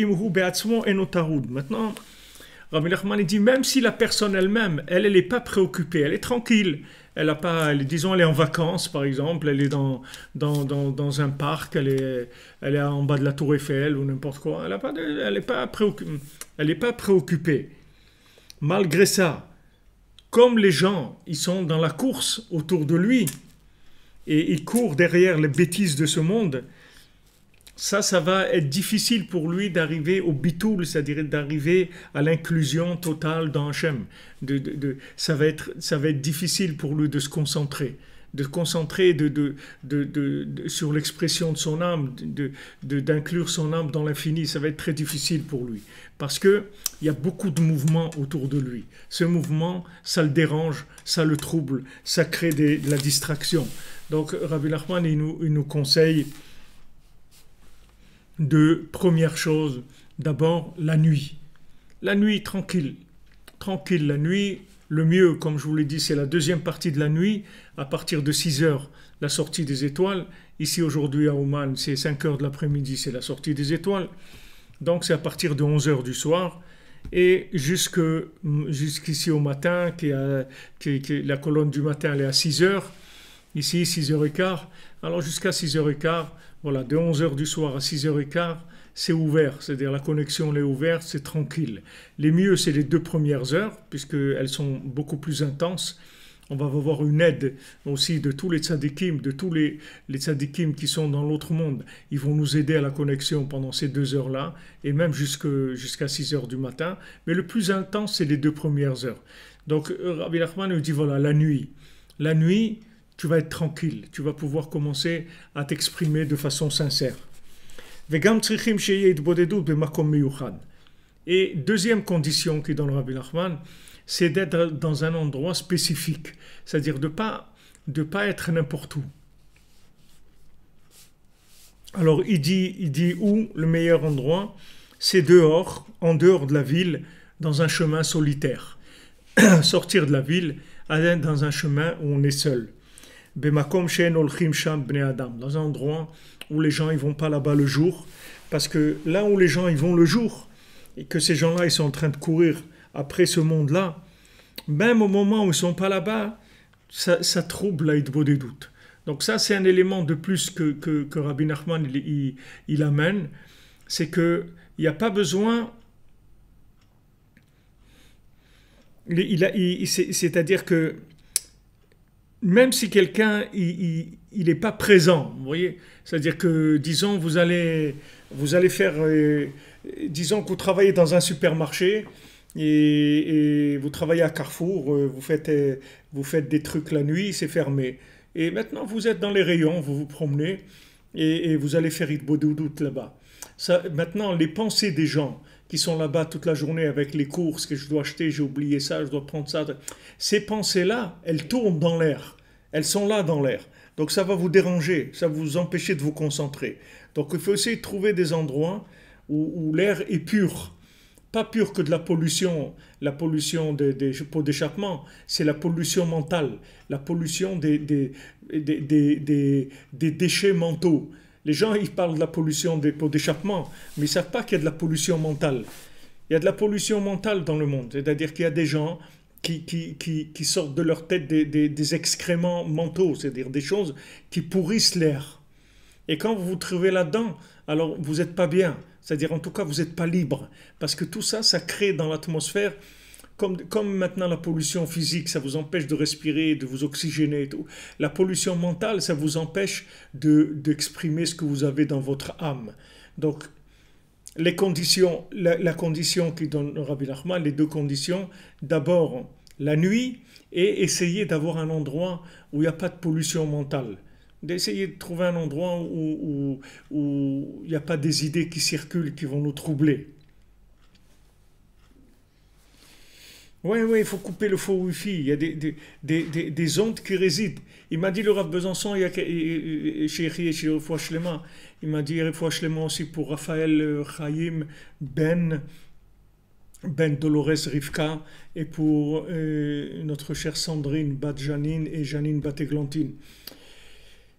Rabbi Nachman dit même si la personne elle-même, elle n'est pas préoccupée, elle est tranquille, elle a pas, disons elle est en vacances par exemple, elle est dans un parc, elle est en bas de la Tour Eiffel ou n'importe quoi, elle n'est pas préoccupée. Malgré ça, comme les gens ils sont dans la course autour de lui et ils courent derrière les bêtises de ce monde, ça va être difficile pour lui d'arriver au bitoul, c'est-à-dire d'arriver à l'inclusion totale dans Hachem. Ça va être difficile pour lui de se concentrer, sur l'expression de son âme, d'inclure son âme dans l'infini. Ça va être très difficile pour lui, parce qu'il y a beaucoup de mouvements autour de lui. Ce mouvement, ça le dérange, ça le trouble, ça crée de la distraction. Donc Rabbi Nachman, il nous conseille première chose, d'abord la nuit. La nuit tranquille, la nuit, le mieux, comme je vous l'ai dit, c'est la deuxième partie de la nuit, à partir de 6 heures, la sortie des étoiles. Ici aujourd'hui à Oman, c'est 5 heures de l'après-midi, c'est la sortie des étoiles. Donc c'est à partir de 11 heures du soir et jusqu'ici au matin, la colonne du matin elle est à 6 heures, ici 6 heures et quart. Alors jusqu'à 6 heures et quart, voilà, de 11 heures du soir à 6 heures et quart, c'est ouvert, c'est-à-dire la connexion elle est ouverte, c'est tranquille. Les mieux, c'est les 2 premières heures, puisqu'elles sont beaucoup plus intenses. On va avoir une aide aussi de tous les tzadikim, de tous les tzadikim qui sont dans l'autre monde. Ils vont nous aider à la connexion pendant ces 2 heures-là, et même jusqu'à 6 heures du matin. Mais le plus intense, c'est les 2 premières heures. Donc, Rabbi Nachman nous dit, voilà, la nuit. La nuit, tu vas être tranquille, tu vas pouvoir commencer à t'exprimer de façon sincère. Et deuxième condition qui donne Rabbi Nachman, c'est d'être dans un endroit spécifique, c'est-à-dire de pas être n'importe où. Alors il dit où le meilleur endroit, c'est dehors, en dehors de la ville, dans un chemin solitaire. Sortir de la ville, aller dans un chemin où on est seul. Dans un endroit où les gens ils vont pas là-bas le jour, parce que là où les gens ils vont le jour, et que ces gens-là ils sont en train de courir après ce monde-là, même au moment où ils sont pas là-bas, ça trouble la hitbo des doutes. Donc ça c'est un élément de plus que Rabbi Nachman il amène, c'est que il n'y a pas besoin, c'est-à-dire que même si quelqu'un il n'est pas présent, vous voyez, c'est-à-dire que disons vous allez faire, disons que vous travaillez dans un supermarché et vous travaillez à Carrefour, vous faites des trucs la nuit, c'est fermé. Et maintenant vous êtes dans les rayons, vous vous promenez et vous allez faire hitbo doudout là-bas. Maintenant les pensées des gens qui sont là-bas toute la journée avec les courses que je dois acheter, j'ai oublié ça, je dois prendre ça. Ces pensées-là, elles tournent dans l'air. Elles sont là dans l'air. Donc ça va vous déranger, ça va vous empêcher de vous concentrer. Donc il faut essayer de trouver des endroits où l'air est pur. Pas pur que de la pollution des pots d'échappement, c'est la pollution mentale, la pollution des déchets mentaux. Les gens, ils parlent de la pollution des pots d'échappement, mais ils ne savent pas qu'il y a de la pollution mentale. Il y a de la pollution mentale dans le monde, c'est-à-dire qu'il y a des gens qui sortent de leur tête des excréments mentaux, c'est-à-dire des choses qui pourrissent l'air. Et quand vous vous trouvez là-dedans, alors vous n'êtes pas bien, c'est-à-dire en tout cas vous n'êtes pas libre, parce que tout ça, ça crée dans l'atmosphère, comme maintenant la pollution physique, ça vous empêche de respirer, de vous oxygéner et tout. La pollution mentale, ça vous empêche d'exprimer ce que vous avez dans votre âme. Donc, les conditions, la condition qui donne Rabbi Nachman, les 2 conditions, d'abord la nuit et essayer d'avoir un endroit où il n'y a pas de pollution mentale. D'essayer de trouver un endroit où il n'y a pas des idées qui circulent, qui vont nous troubler. Oui, il faut couper le faux Wi-Fi. Il y a des ondes qui résident. Il m'a dit le Rav Besançon, il y a chez Refoua Shlema, il m'a dit Refoua Shlema aussi pour Raphaël Chaim Ben Ben Dolores Rivka et pour notre chère Sandrine Bat Janine et Janine Bat Églantine.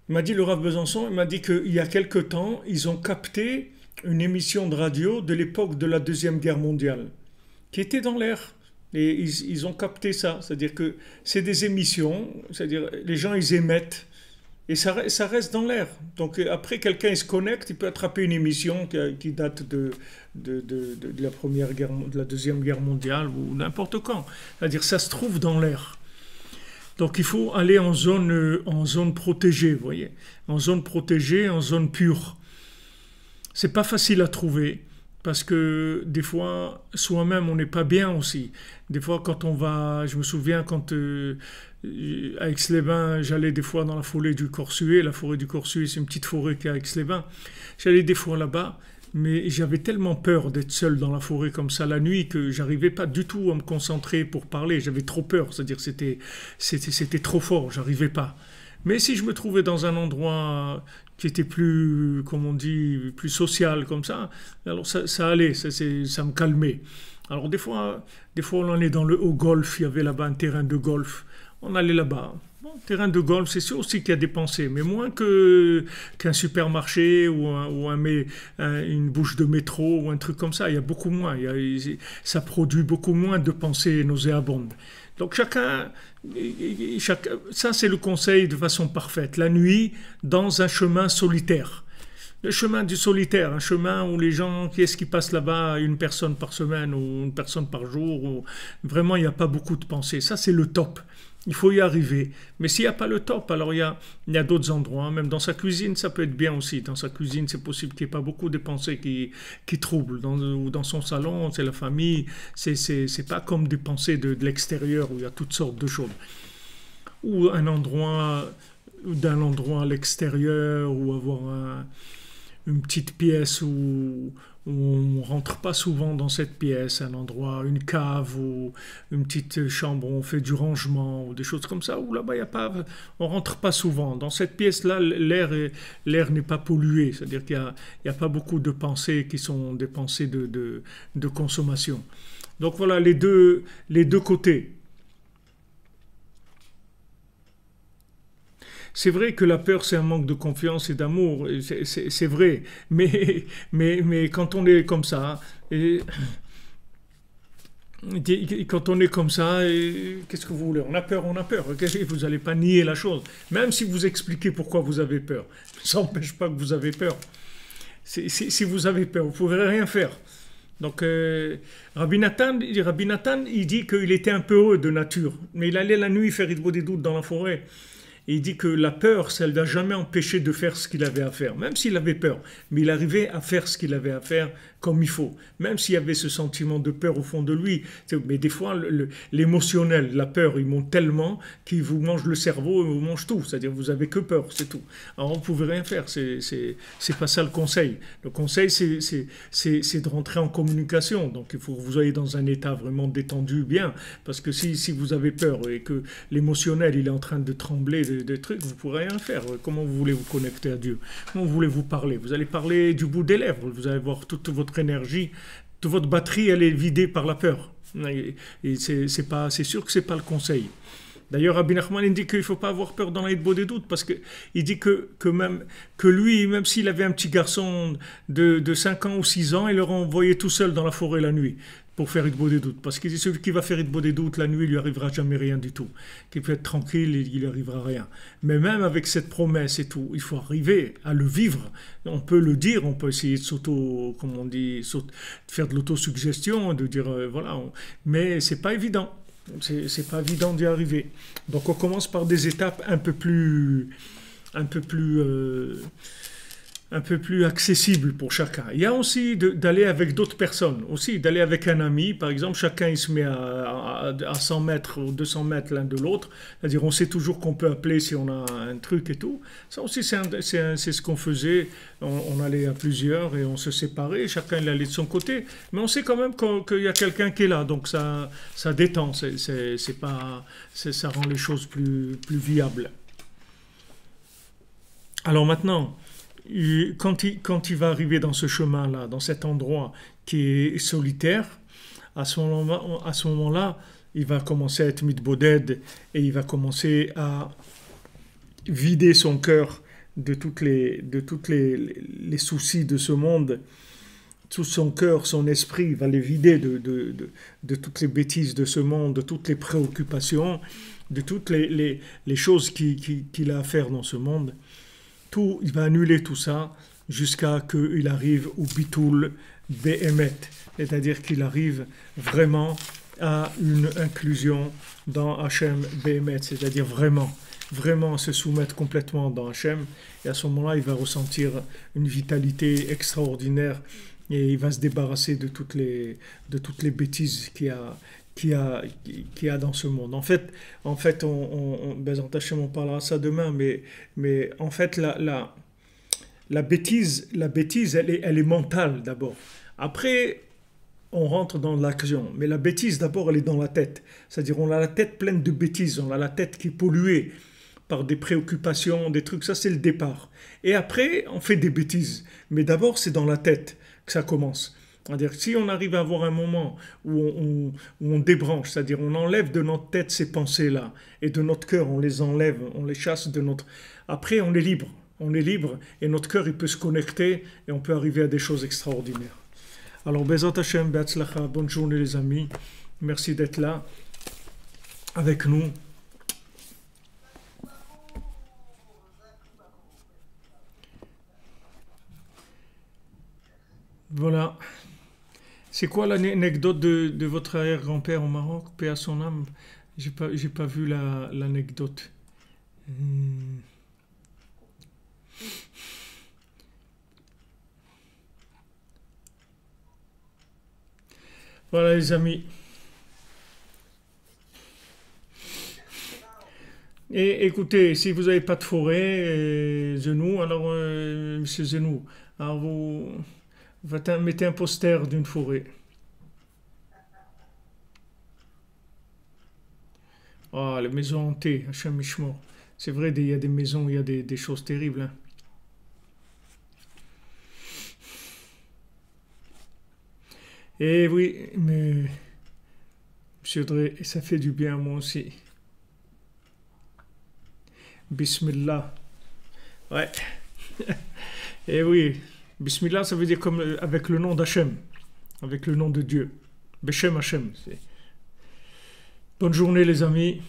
Il m'a dit, le Rav Besançon, il m'a dit qu'il y a quelque temps, ils ont capté une émission de radio de l'époque de la Deuxième Guerre mondiale, qui était dans l'air. Et ils ont capté ça, c'est-à-dire que c'est des émissions, c'est-à-dire les gens ils émettent, et ça reste dans l'air. Donc après quelqu'un il se connecte, il peut attraper une émission qui date de la première guerre, de la Deuxième Guerre mondiale ou n'importe quand. C'est-à-dire ça se trouve dans l'air. Donc il faut aller en zone protégée, vous voyez, en zone protégée, en zone pure. C'est pas facile à trouver parce que des fois soi-même on n'est pas bien aussi. Des fois quand on va, je me souviens quand à Aix-les-Bains, j'allais des fois dans la forêt du Corsuet. La forêt du Corsuet, c'est une petite forêt qui est à Aix-les-Bains. J'allais des fois là-bas. Mais j'avais tellement peur d'être seul dans la forêt comme ça la nuit que j'arrivais pas du tout à me concentrer pour parler. J'avais trop peur, c'est-à-dire c'était trop fort, j'arrivais pas. Mais si je me trouvais dans un endroit qui était plus, comme on dit, plus social comme ça, alors ça allait, ça me calmait. Alors des fois on allait au golf, il y avait là-bas un terrain de golf, on allait là-bas. Bon, terrain de golf, c'est sûr aussi qu'il y a des pensées, mais moins qu'un supermarché ou une bouche de métro ou un truc comme ça. Il y a beaucoup moins. Ça produit beaucoup moins de pensées nauséabondes. Donc chacun, ça c'est le conseil de façon parfaite. La nuit, dans un chemin solitaire. Le chemin du solitaire, un chemin où les gens, qui est-ce qui passe là-bas, une personne par semaine ou une personne par jour, où vraiment il n'y a pas beaucoup de pensées. Ça c'est le top. Il faut y arriver. Mais s'il n'y a pas le top, alors il y a d'autres endroits. Même dans sa cuisine, ça peut être bien aussi. Dans sa cuisine, c'est possible qu'il n'y ait pas beaucoup de pensées qui troublent. Ou dans son salon, c'est la famille. C'est pas comme des pensées de l'extérieur où il y a toutes sortes de choses. Ou d'un endroit à l'extérieur, ou avoir une petite pièce où on rentre pas souvent dans cette pièce, un endroit, une cave ou une petite chambre où on fait du rangement ou des choses comme ça, où là-bas on rentre pas souvent. Dans cette pièce-là, l'air n'est pas pollué, c'est-à-dire qu'il y a pas beaucoup de pensées qui sont des pensées de consommation. Donc voilà les deux côtés. C'est vrai que la peur, c'est un manque de confiance et d'amour, c'est vrai, mais quand on est comme ça, quand on est comme ça, qu'est-ce que vous voulez? On a peur. Vous n'allez pas nier la chose, même si vous expliquez pourquoi vous avez peur. Ça n'empêche pas que vous avez peur. Si vous avez peur, vous ne pouvez rien faire. Donc, Rabbi Nathan, il dit qu'il était un peu heureux de nature, mais il allait la nuit faire des doutes dans la forêt. Et il dit que la peur, ça ne l'a jamais empêché de faire ce qu'il avait à faire, même s'il avait peur. Mais il arrivait à faire ce qu'il avait à faire comme il faut, même s'il y avait ce sentiment de peur au fond de lui. Mais des fois, l'émotionnel, la peur, il monte tellement qu'il vous mange le cerveau et vous mange tout. C'est-à-dire vous n'avez que peur, c'est tout. Alors on ne pouvait rien faire, c'est pas ça le conseil. Le conseil, c'est de rentrer en communication. Donc il faut que vous soyez dans un état vraiment détendu, bien, parce que si vous avez peur et que l'émotionnel, il est en train de trembler, des trucs, vous ne pourrez rien faire. Comment vous voulez vous connecter à Dieu? Comment vous voulez vous parler? Vous allez parler du bout des lèvres, vous allez voir toute votre énergie, toute votre batterie, elle est vidée par la peur. Et c'est sûr que ce n'est pas le conseil. D'ailleurs, Rabbi Nachman il dit qu'il ne faut pas avoir peur dans la Hitbo des doutes, parce qu'il dit que lui, même s'il avait un petit garçon de 5 ans ou 6 ans, il le renvoyait tout seul dans la forêt la nuit pour faire Hitbo des doutes. Parce qu'il dit celui qui va faire Hitbo des doutes la nuit, il lui arrivera jamais rien du tout. Qu'il peut être tranquille, il lui arrivera rien. Mais même avec cette promesse et tout, il faut arriver à le vivre. On peut le dire, on peut essayer de faire de l'autosuggestion, de dire voilà, mais c'est pas évident. C'est pas évident d'y arriver. Donc on commence par des étapes un peu plus accessibles pour chacun. Il y a aussi d'aller avec d'autres personnes, aussi d'aller avec un ami, par exemple, chacun il se met à 100 mètres ou 200 mètres l'un de l'autre, c'est-à-dire on sait toujours qu'on peut appeler si on a un truc et tout. Ça aussi c'est ce qu'on faisait, on allait à plusieurs et on se séparait, chacun il allait de son côté, mais on sait quand même qu'il y a quelqu'un qui est là, donc ça détend, ça rend les choses plus viables. Alors maintenant, quand il va arriver dans ce chemin-là, dans cet endroit qui est solitaire, À ce moment-là, il va commencer à être mitboded et il va commencer à vider son cœur de les soucis de ce monde. Tout son cœur, son esprit, il va les vider de toutes les bêtises de ce monde, de toutes les préoccupations, de toutes les choses qu'il a à faire dans ce monde. Tout, il va annuler tout ça jusqu'à qu'il arrive au bitul be'emet, c'est-à-dire qu'il arrive vraiment à une inclusion dans Hachem be'emet, c'est-à-dire vraiment se soumettre complètement dans Hachem, et à ce moment-là, il va ressentir une vitalité extraordinaire et il va se débarrasser de toutes les bêtises qu'il y a dans ce monde. En fait, Bezrat Hashem, on parlera ça demain, mais en fait, la bêtise, elle est mentale d'abord. Après, on rentre dans l'action. Mais la bêtise, d'abord, elle est dans la tête. C'est-à-dire, on a la tête pleine de bêtises, on a la tête qui est polluée par des préoccupations, des trucs. Ça, c'est le départ. Et après, on fait des bêtises. Mais d'abord, c'est dans la tête que ça commence. C'est-à-dire, si on arrive à avoir un moment où on débranche, c'est-à-dire on enlève de notre tête ces pensées-là, et de notre cœur, on les enlève, on les chasse de notre... Après, on est libre. On est libre, et notre cœur, il peut se connecter, et on peut arriver à des choses extraordinaires. Alors, Bezrat Hashem, Be'atzlacha, bonne journée les amis. Merci d'être là avec nous. Voilà. C'est quoi l'anecdote de votre arrière-grand-père au Maroc, paix à son âme? J'ai pas vu l'anecdote. Voilà les amis. Et écoutez, si vous n'avez pas de forêt, Zenou, alors Monsieur Zenou, alors mettez un poster d'une forêt. Ah, les maisons hantées, Hachem Mishmor. C'est vrai, il y a des maisons où il y a des choses terribles. Hein. Et oui, mais Monsieur Dre, ça fait du bien à moi aussi. Bismillah. Ouais. Et oui, Bismillah, ça veut dire comme avec le nom d'Hachem, avec le nom de Dieu. Beshem Hachem. Bonne journée les amis.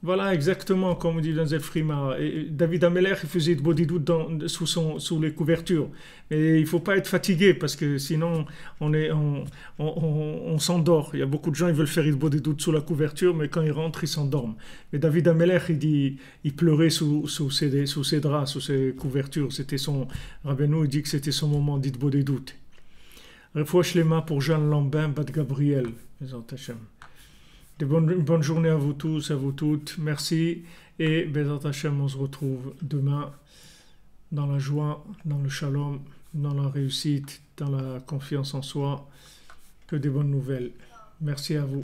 Voilà, exactement comme on dit dans Zelfrima. David Ameller, il faisait de bodhidout sous les couvertures. Mais il ne faut pas être fatigué parce que sinon on s'endort. Il y a beaucoup de gens qui veulent faire de bodhidout sous la couverture, mais quand ils rentrent, ils s'endorment. Mais David Ameller, il pleurait sous ses draps, sous ses couvertures. C'était son... Rabbeinu, il dit que c'était son moment dit bodhidout. Refouach les mains pour Jeanne Lambin, Bat Gabriel. Une bonne journée à vous tous, à vous toutes. Merci. Et Bezrat Hashem, on se retrouve demain dans la joie, dans le shalom, dans la réussite, dans la confiance en soi. Que des bonnes nouvelles. Merci à vous.